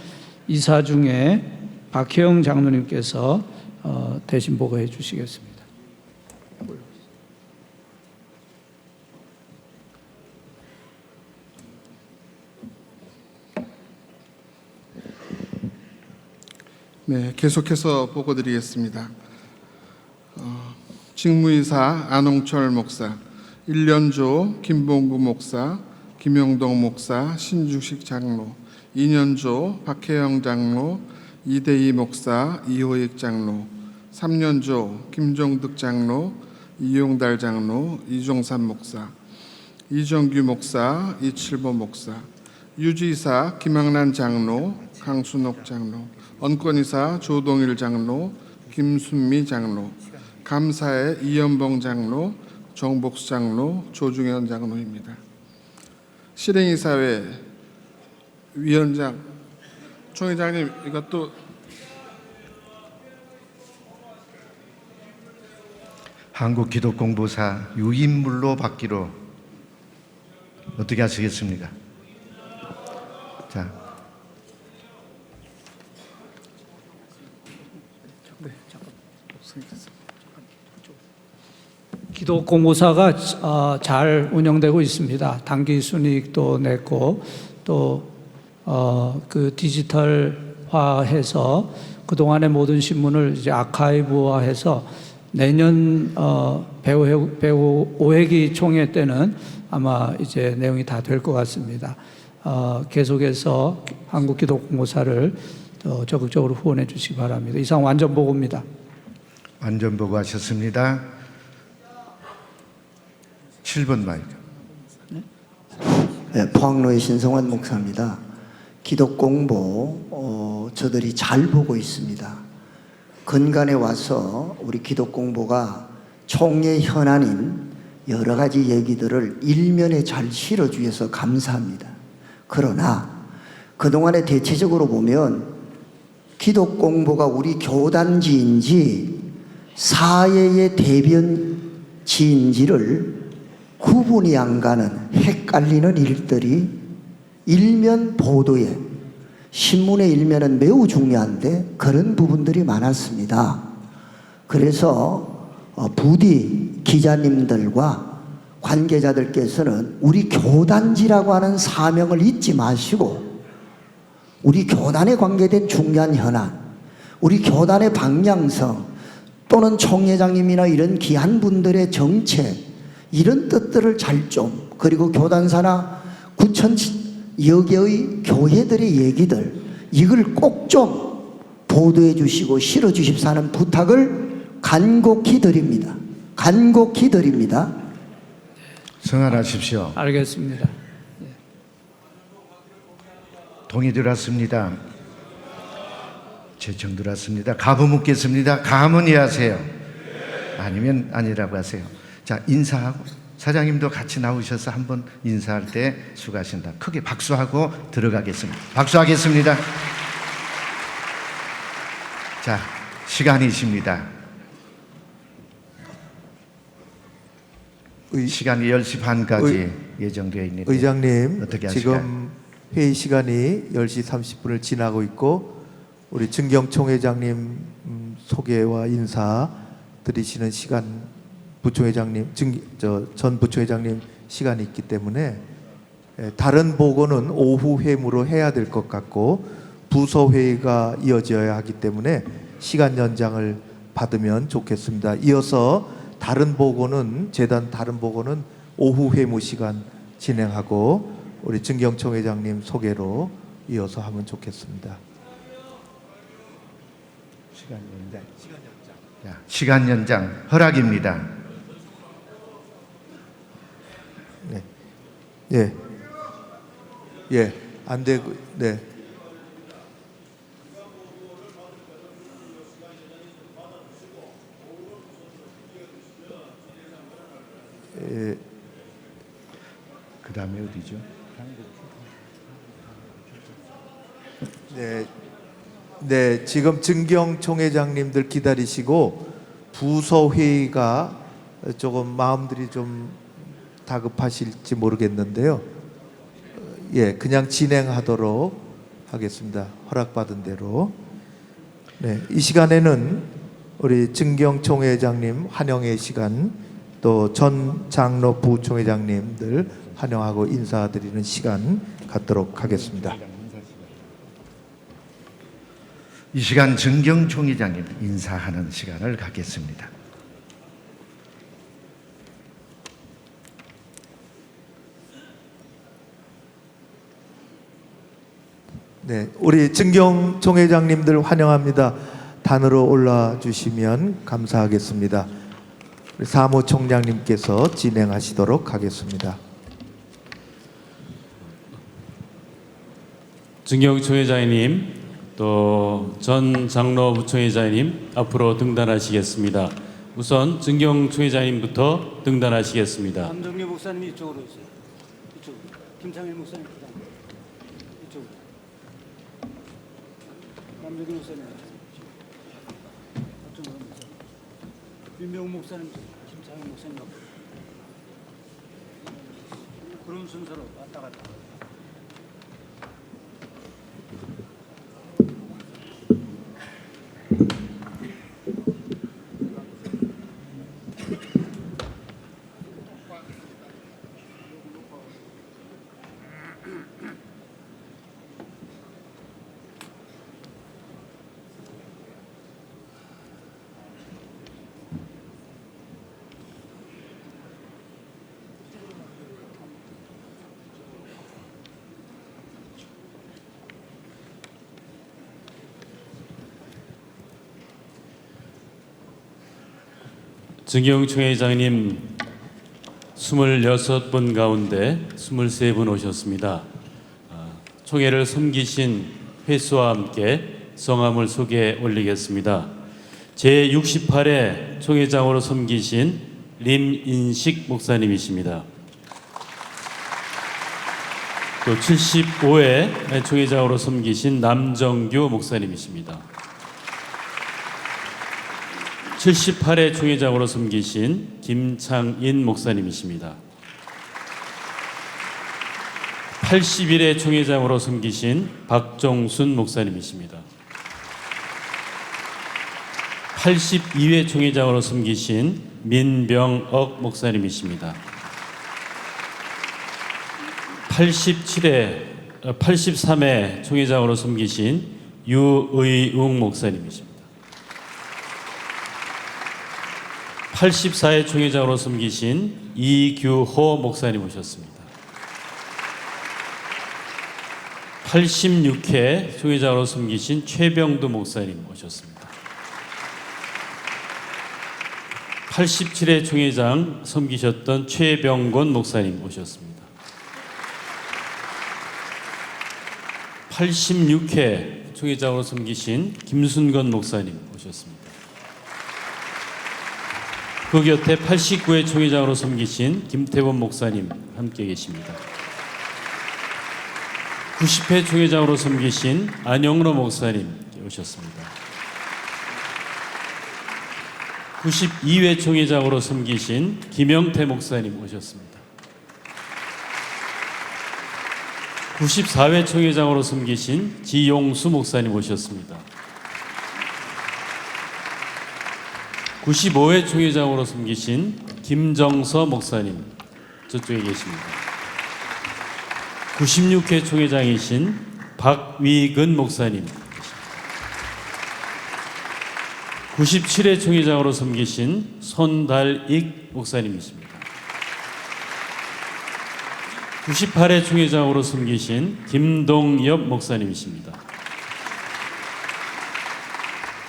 이사 중에 박혜영 장로님께서 대신 보고해 주시겠습니다. 네, 계속해서 보고드리겠습니다. 직무이사 안홍철 목사, 1년조 김봉구 목사, 김용동 목사, 신주식 장로, 2년조 박혜영 장로, 이대희 목사, 이호익 장로, 3년조 김종득 장로, 이용달 장로, 이종산 목사, 이정규 목사, 이칠보 목사, 유지이사 김학란 장로, 강순옥 장로, 언권이사 조동일 장로, 김순미 장로, 감사의 이연봉 장로, 정복수 장로, 조중현 장로입니다. 실행이사회 위원장, 총회장님 이것도 한국기독공보사 유인물로 받기로 어떻게 하시겠습니까? 자, 기독공보사가 잘 운영되고 있습니다. 단기 순이익도 냈고 또 그 디지털화해서 그동안의 모든 신문을 이제 아카이브화해서 내년 배우 오회기 총회 때는 아마 이제 내용이 다 될 것 같습니다. 계속해서 한국기독공보사를 더 적극적으로 후원해 주시기 바랍니다. 이상 완전 보고입니다. 완전 보고하셨습니다. 7번 마이크. 네, 포항로의 신성환 목사입니다. 기독공보 저들이 잘 보고 있습니다. 근간에 와서 우리 기독공보가 총회 현안인 여러 가지 얘기들을 일면에 잘 실어주셔서 감사합니다. 그러나 그동안에 대체적으로 보면 기독공보가 우리 교단지인지 사회의 대변지인지를 구분이 안 가는 헷갈리는 일들이 일면 보도에 신문의 일면은 매우 중요한데 그런 부분들이 많았습니다. 그래서 부디 기자님들과 관계자들께서는 우리 교단지라고 하는 사명을 잊지 마시고 우리 교단에 관계된 중요한 현안, 우리 교단의 방향성 또는 총회장님이나 이런 귀한 분들의 정책 이런 뜻들을 잘 좀, 그리고 교단사나 9,000여 개의 교회들의 얘기들 이걸 꼭 좀 보도해 주시고 실어 주십사 하는 부탁을 간곡히 드립니다. 간곡히 드립니다. 성안하십시오. 알겠습니다. 동의 들었습니다. 제청 들었습니다. 가부 묻겠습니다. 가문 이해하세요? 아니면 아니라고 하세요. 자, 인사하고 사장님도 같이 나오셔서 한번 인사할 때 수고하신다. 크게 박수하고 들어가겠습니다. 박수하겠습니다. 자, 시간이십니다. 시간이 10시 반까지 예정되어 있는데 의장님, 어떻게 하실까요? 지금 회의 시간이 10시 30분을 지나고 있고 우리 증경 총회장님 소개와 인사 드리시는 시간, 부총회장님, 전 부총회장님 시간이 있기 때문에 다른 보고는 오후 회무로 해야 될 것 같고 부서 회의가 이어져야 하기 때문에 시간 연장을 받으면 좋겠습니다. 이어서 다른 보고는 재단 다른 보고는 오후 회무 시간 진행하고 우리 증경 총회장님 소개로 이어서 하면 좋겠습니다. 시간 연장 허락입니다. 네, 예, 예, 안 되고, 네. 그 다음에 어디죠? 네, 네, 지금 증경 총회장님들 기다리시고 부서 회의가 조금 마음들이 좀 다급하실지 모르겠는데요. 예, 그냥 진행하도록 하겠습니다. 허락받은 대로. 네, 이 시간에는 우리 증경 총회장님 환영의 시간, 또 전 장로 부총회장님들 환영하고 인사드리는 시간 갖도록 하겠습니다. 이 시간 증경 총회장님 인사하는 시간을 갖겠습니다. 네, 우리 증경 총회장님들 환영합니다. 단으로 올라 주시면 감사하겠습니다. 우리 사무총장님께서 진행하시도록 하겠습니다. 증경 총회장님, 또 전 장로 부총회장님 앞으로 등단하시겠습니다. 우선 증경 총회장님부터 등단하시겠습니다. 남정규 목사님 이쪽으로 오세요. 이쪽. 김창일 목사님 이쪽. 남정규 목사님 이쪽으로 오세요. 윤명 목사님, 김창일 목사님 앞으로. 그런 순서로 왔다 갔다. 증경 총회장님 26분 가운데 23분 오셨습니다. 총회를 섬기신 횟수와 함께 성함을 소개해 올리겠습니다. 제68회 총회장으로 섬기신 림인식 목사님이십니다. 또 75회 총회장으로 섬기신 남정규 목사님이십니다. 78회 총회장으로 섬기신 김창인 목사님이십니다. 81회 총회장으로 섬기신 박정순 목사님이십니다. 82회 총회장으로 섬기신 민병억 목사님이십니다. 83회 총회장으로 섬기신 유의웅 목사님이십니다. 84회 총회장으로 섬기신 이규호 목사님 오셨습니다. 86회 총회장으로 섬기신 최병두 목사님 오셨습니다. 87회 총회장 섬기셨던 최병곤 목사님 오셨습니다. 86회 총회장으로 섬기신 김순건 목사님 오셨습니다. 그 곁에 89회 총회장으로 섬기신 김태범 목사님 함께 계십니다. 90회 총회장으로 섬기신 안영로 목사님 오셨습니다. 92회 총회장으로 섬기신 김영태 목사님 오셨습니다. 94회 총회장으로 섬기신 지용수 목사님 오셨습니다. 95회 총회장으로 섬기신 김정서 목사님 저쪽에 계십니다. 96회 총회장이신 박위근 목사님, 97회 총회장으로 섬기신 손달익 목사님이십니다. 98회 총회장으로 섬기신 김동엽 목사님이십니다.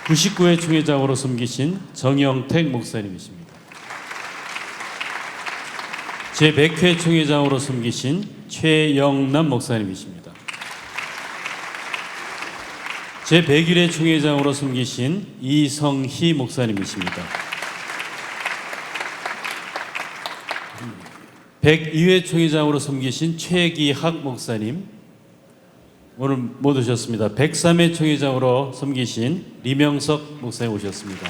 99회 총회장으로 섬기신 정영택 목사님이십니다. 제100회 총회장으로 섬기신 최영남 목사님이십니다. 제101회 총회장으로 섬기신 이성희 목사님이십니다. 102회 총회장으로 섬기신 최기학 목사님 오늘 못 오셨습니다. 103회 총회장으로 섬기신 리명석 목사님 오셨습니다.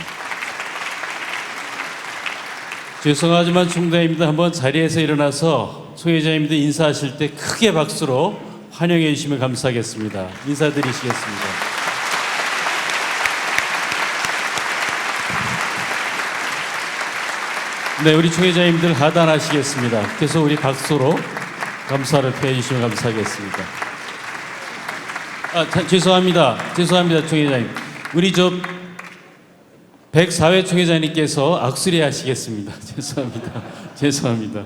죄송하지만 총장님들 한번 자리에서 일어나서 총회장님들 인사하실 때 크게 박수로 환영해 주시면 감사하겠습니다. 인사드리시겠습니다. 네, 우리 총회장님들 하단하시겠습니다. 그래서 우리 박수로 감사를 표해 주시면 감사하겠습니다. 죄송합니다, 총회장님. 우리 104회 총회장님께서 악수리 하시겠습니다. 죄송합니다.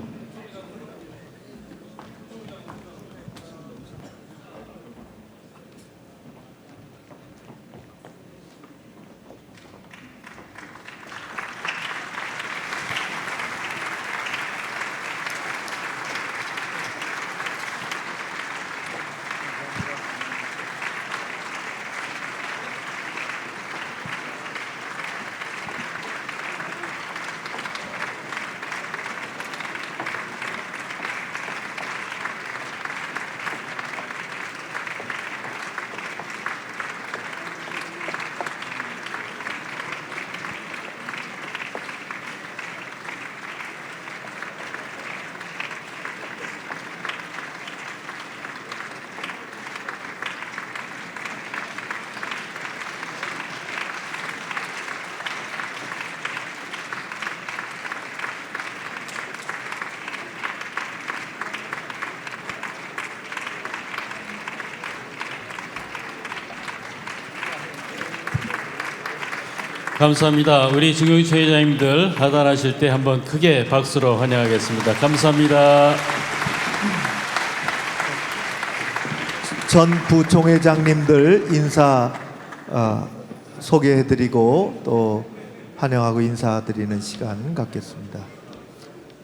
감사합니다. 우리 중용 총회장님들 하단하실 때 한번 크게 박수로 환영하겠습니다. 감사합니다. 전 부총회장님들 인사 소개해드리고 또 환영하고 인사드리는 시간 갖겠습니다.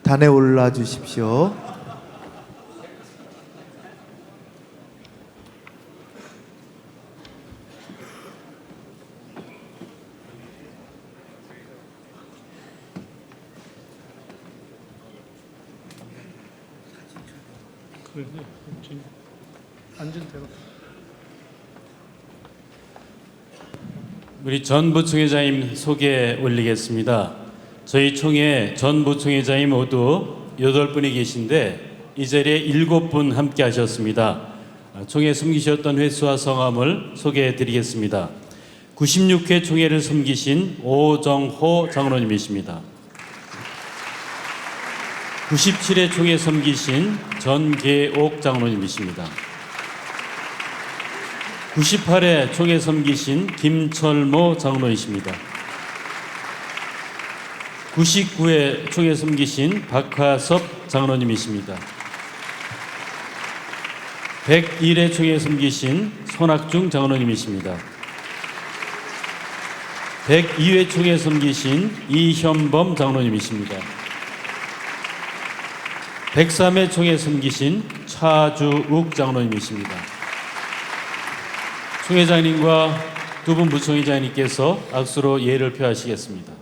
단에 올라 주십시오. 우리 전 부총회장님 소개 올리겠습니다. 저희 총회 전 부총회장님 모두 8분이 계신데 이 자리에 7분 함께 하셨습니다. 총회 섬기셨던 횟수와 성함을 소개해 드리겠습니다. 96회 총회를 섬기신 오정호 장로님이십니다. 97회 총회 섬기신 전계옥 장로님이십니다. 98회 총회 섬기신 김철모 장로이십니다. 99회 총회 섬기신 박화섭 장로님이십니다. 101회 총회 섬기신 손학중 장로님이십니다. 102회 총회 섬기신 이현범 장로님이십니다. 103회 총회 섬기신 차주욱 장로님이십니다. 총회장님과 두 분 부총회장님께서 악수로 예를 표하시겠습니다.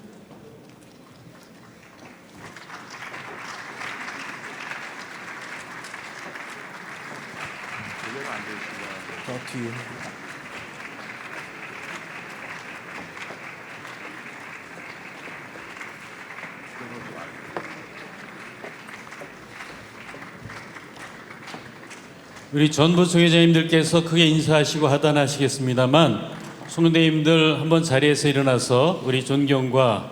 우리 전 부총회장님들께서 크게 인사하시고 하단하시겠습니다만 총대님들 한번 자리에서 일어나서 우리 존경과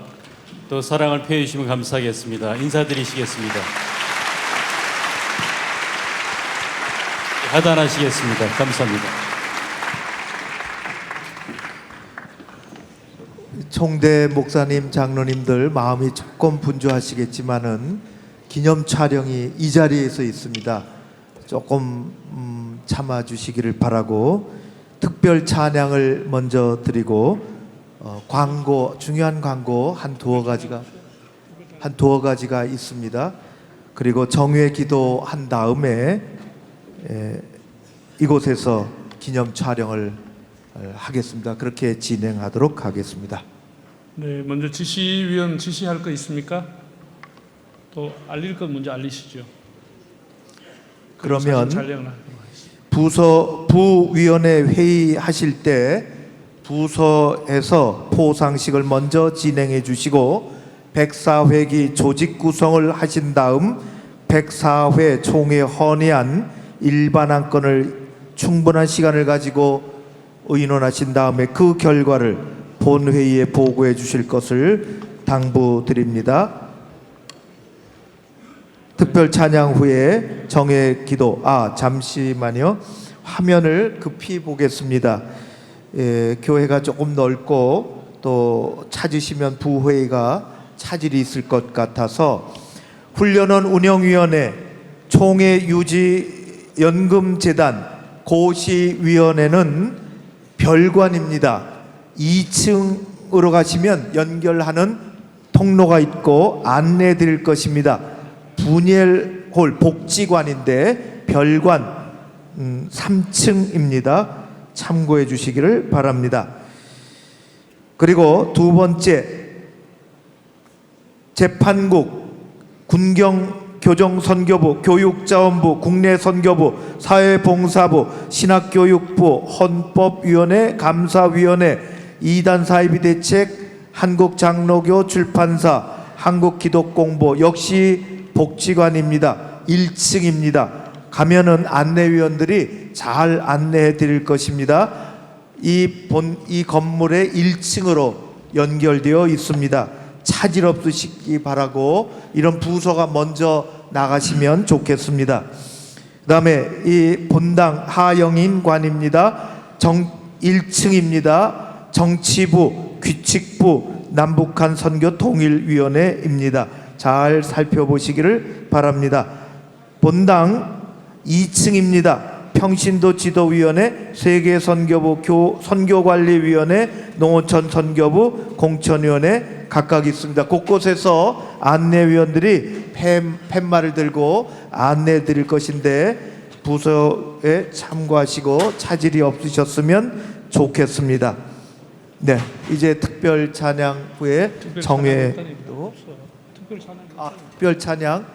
또 사랑을 표해 주시면 감사하겠습니다. 인사드리시겠습니다. 하단하시겠습니다. 감사합니다. 총대 목사님, 장로님들 마음이 조금 분주하시겠지만은 기념 촬영이 이 자리에서 있습니다. 조금 참아주시기를 바라고 특별 찬양을 먼저 드리고 광고, 중요한 광고 한 두어 가지가 있습니다. 그리고 정회 기도한 다음에 이곳에서 기념 촬영을 하겠습니다. 그렇게 진행하도록 하겠습니다. 네, 먼저 지시위원 지시할 거 있습니까? 또 알릴 건 먼저 알리시죠. 그러면 부위원회 회의하실 때 부서에서 포상식을 먼저 진행해 주시고 104회기 조직 구성을 하신 다음 104회 총회 헌의안 일반 안건을 충분한 시간을 가지고 의논하신 다음에 그 결과를 본회의에 보고해 주실 것을 당부드립니다. 특별 찬양 후에 정회 기도. 잠시만요. 화면을 급히 보겠습니다. 교회가 조금 넓고 또 찾으시면 부회의가 차질이 있을 것 같아서 훈련원 운영위원회, 총회 유지 연금재단, 고시위원회는 별관입니다. 2층으로 가시면 연결하는 통로가 있고 안내 드릴 것입니다. 분열홀 복지관인데 별관 3층입니다. 참고해 주시기를 바랍니다. 그리고 두 번째, 재판국, 군경교정선교부, 교육자원부, 국내선교부, 사회봉사부, 신학교육부, 헌법위원회, 감사위원회, 이단사이비대책, 한국장로교 출판사, 한국기독공보 역시 복지관입니다. 1층입니다. 가면은 안내위원들이 잘 안내해 드릴 것입니다. 이 건물의 1층으로 연결되어 있습니다. 차질 없으시기 바라고 이런 부서가 먼저 나가시면 좋겠습니다. 그 다음에 이 본당 하영인관입니다. 1층입니다. 정치부, 규칙부, 남북한 선교 통일위원회입니다. 잘 살펴보시기를 바랍니다. 본당 2층입니다. 평신도 지도위원회, 세계선교부, 선교관리위원회, 농어촌 선교부, 공천위원회 각각 있습니다. 곳곳에서 안내위원들이 팻말을 들고 안내 드릴 것인데 부서에 참고하시고 차질이 없으셨으면 좋겠습니다. 네, 이제 특별 찬양 후에 정회도 특별 찬양.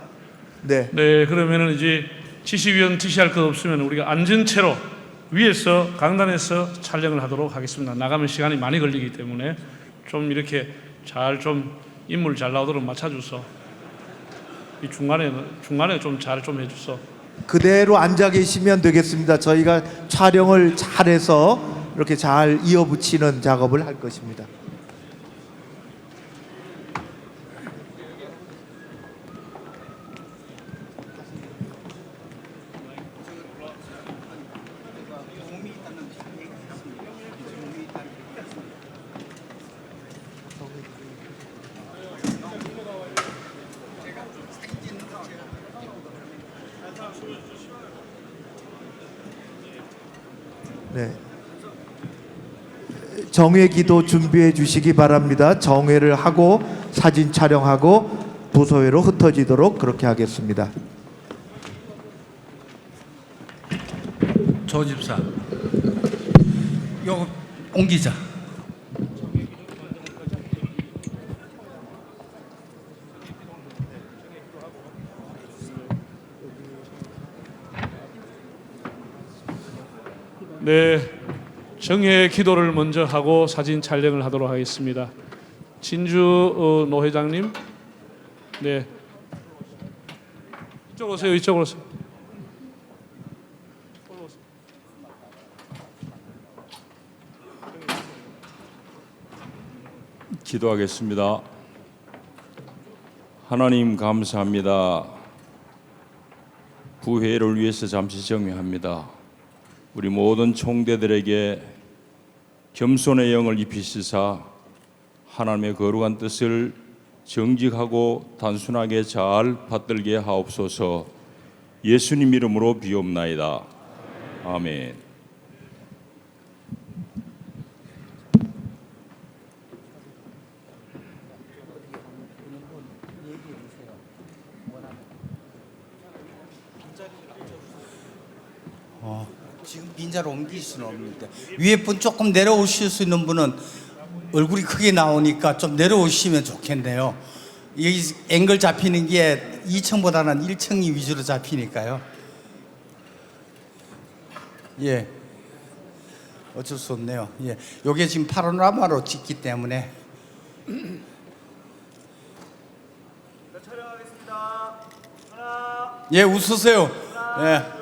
네. 네, 그러면은 이제 지시위원 지시할 것 없으면 우리가 앉은 채로 위에서 강단에서 촬영을 하도록 하겠습니다. 나가면 시간이 많이 걸리기 때문에 좀 이렇게 잘 좀 인물 잘 나오도록 맞춰줘서 이 중간에 좀 잘 좀 해주소. 그대로 앉아 계시면 되겠습니다. 저희가 촬영을 잘해서 이렇게 잘 이어붙이는 작업을 할 것입니다. 네. 정회 기도 준비해 주시기 바랍니다. 정회를 하고 사진 촬영하고 부서회로 흩어지도록 그렇게 하겠습니다. 조 집사, 요거 옮기자. 네, 정회 기도를 먼저 하고 사진 촬영을 하도록 하겠습니다. 진주 노 회장님, 네, 이쪽으로 오세요. 이쪽으로 오세요. 기도하겠습니다. 하나님 감사합니다. 부회를 위해서 잠시 정회합니다. 우리 모든 총대들에게 겸손의 영을 입히시사 하나님의 거룩한 뜻을 정직하고 단순하게 잘 받들게 하옵소서. 예수님 이름으로 비옵나이다. 아멘. 지금 빈자로 옮길 수는 없는데 위에 분 조금 내려오실 수 있는 분은 얼굴이 크게 나오니까 좀 내려오시면 좋겠네요. 여기 앵글 잡히는 게 2층보다는 1층이 위주로 잡히니까요. 예, 어쩔 수 없네요. 예, 요게 지금 파노라마로 찍기 때문에. 촬영하겠습니다. 하나. 예, 웃으세요. 예.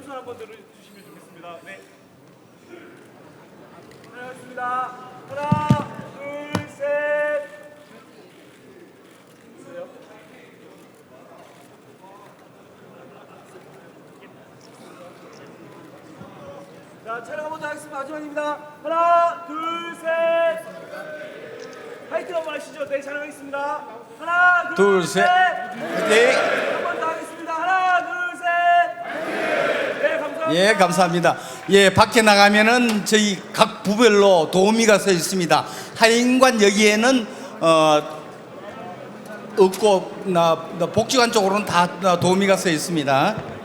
한번 들어주시면 좋겠습니다. 네. 하겠습니다. 하나, 둘, 셋. 있어요? 자, 촬영 한번 더 하겠습니다. 마지막입니다. 하나, 둘, 셋. 화이팅 한번 하시죠. 네, 촬영하겠습니다. 하나, 둘, 셋. 네. 한번 더 하겠습니다. 하나, 둘, 셋. 네, 감사합니다. 예, 감사합니다. 예, 밖에 나가면은 저희 각 부별로 도우미가 서 있습니다. 하인관 여기에는 없고 복지관 쪽으로는 다 도우미가 서 있습니다.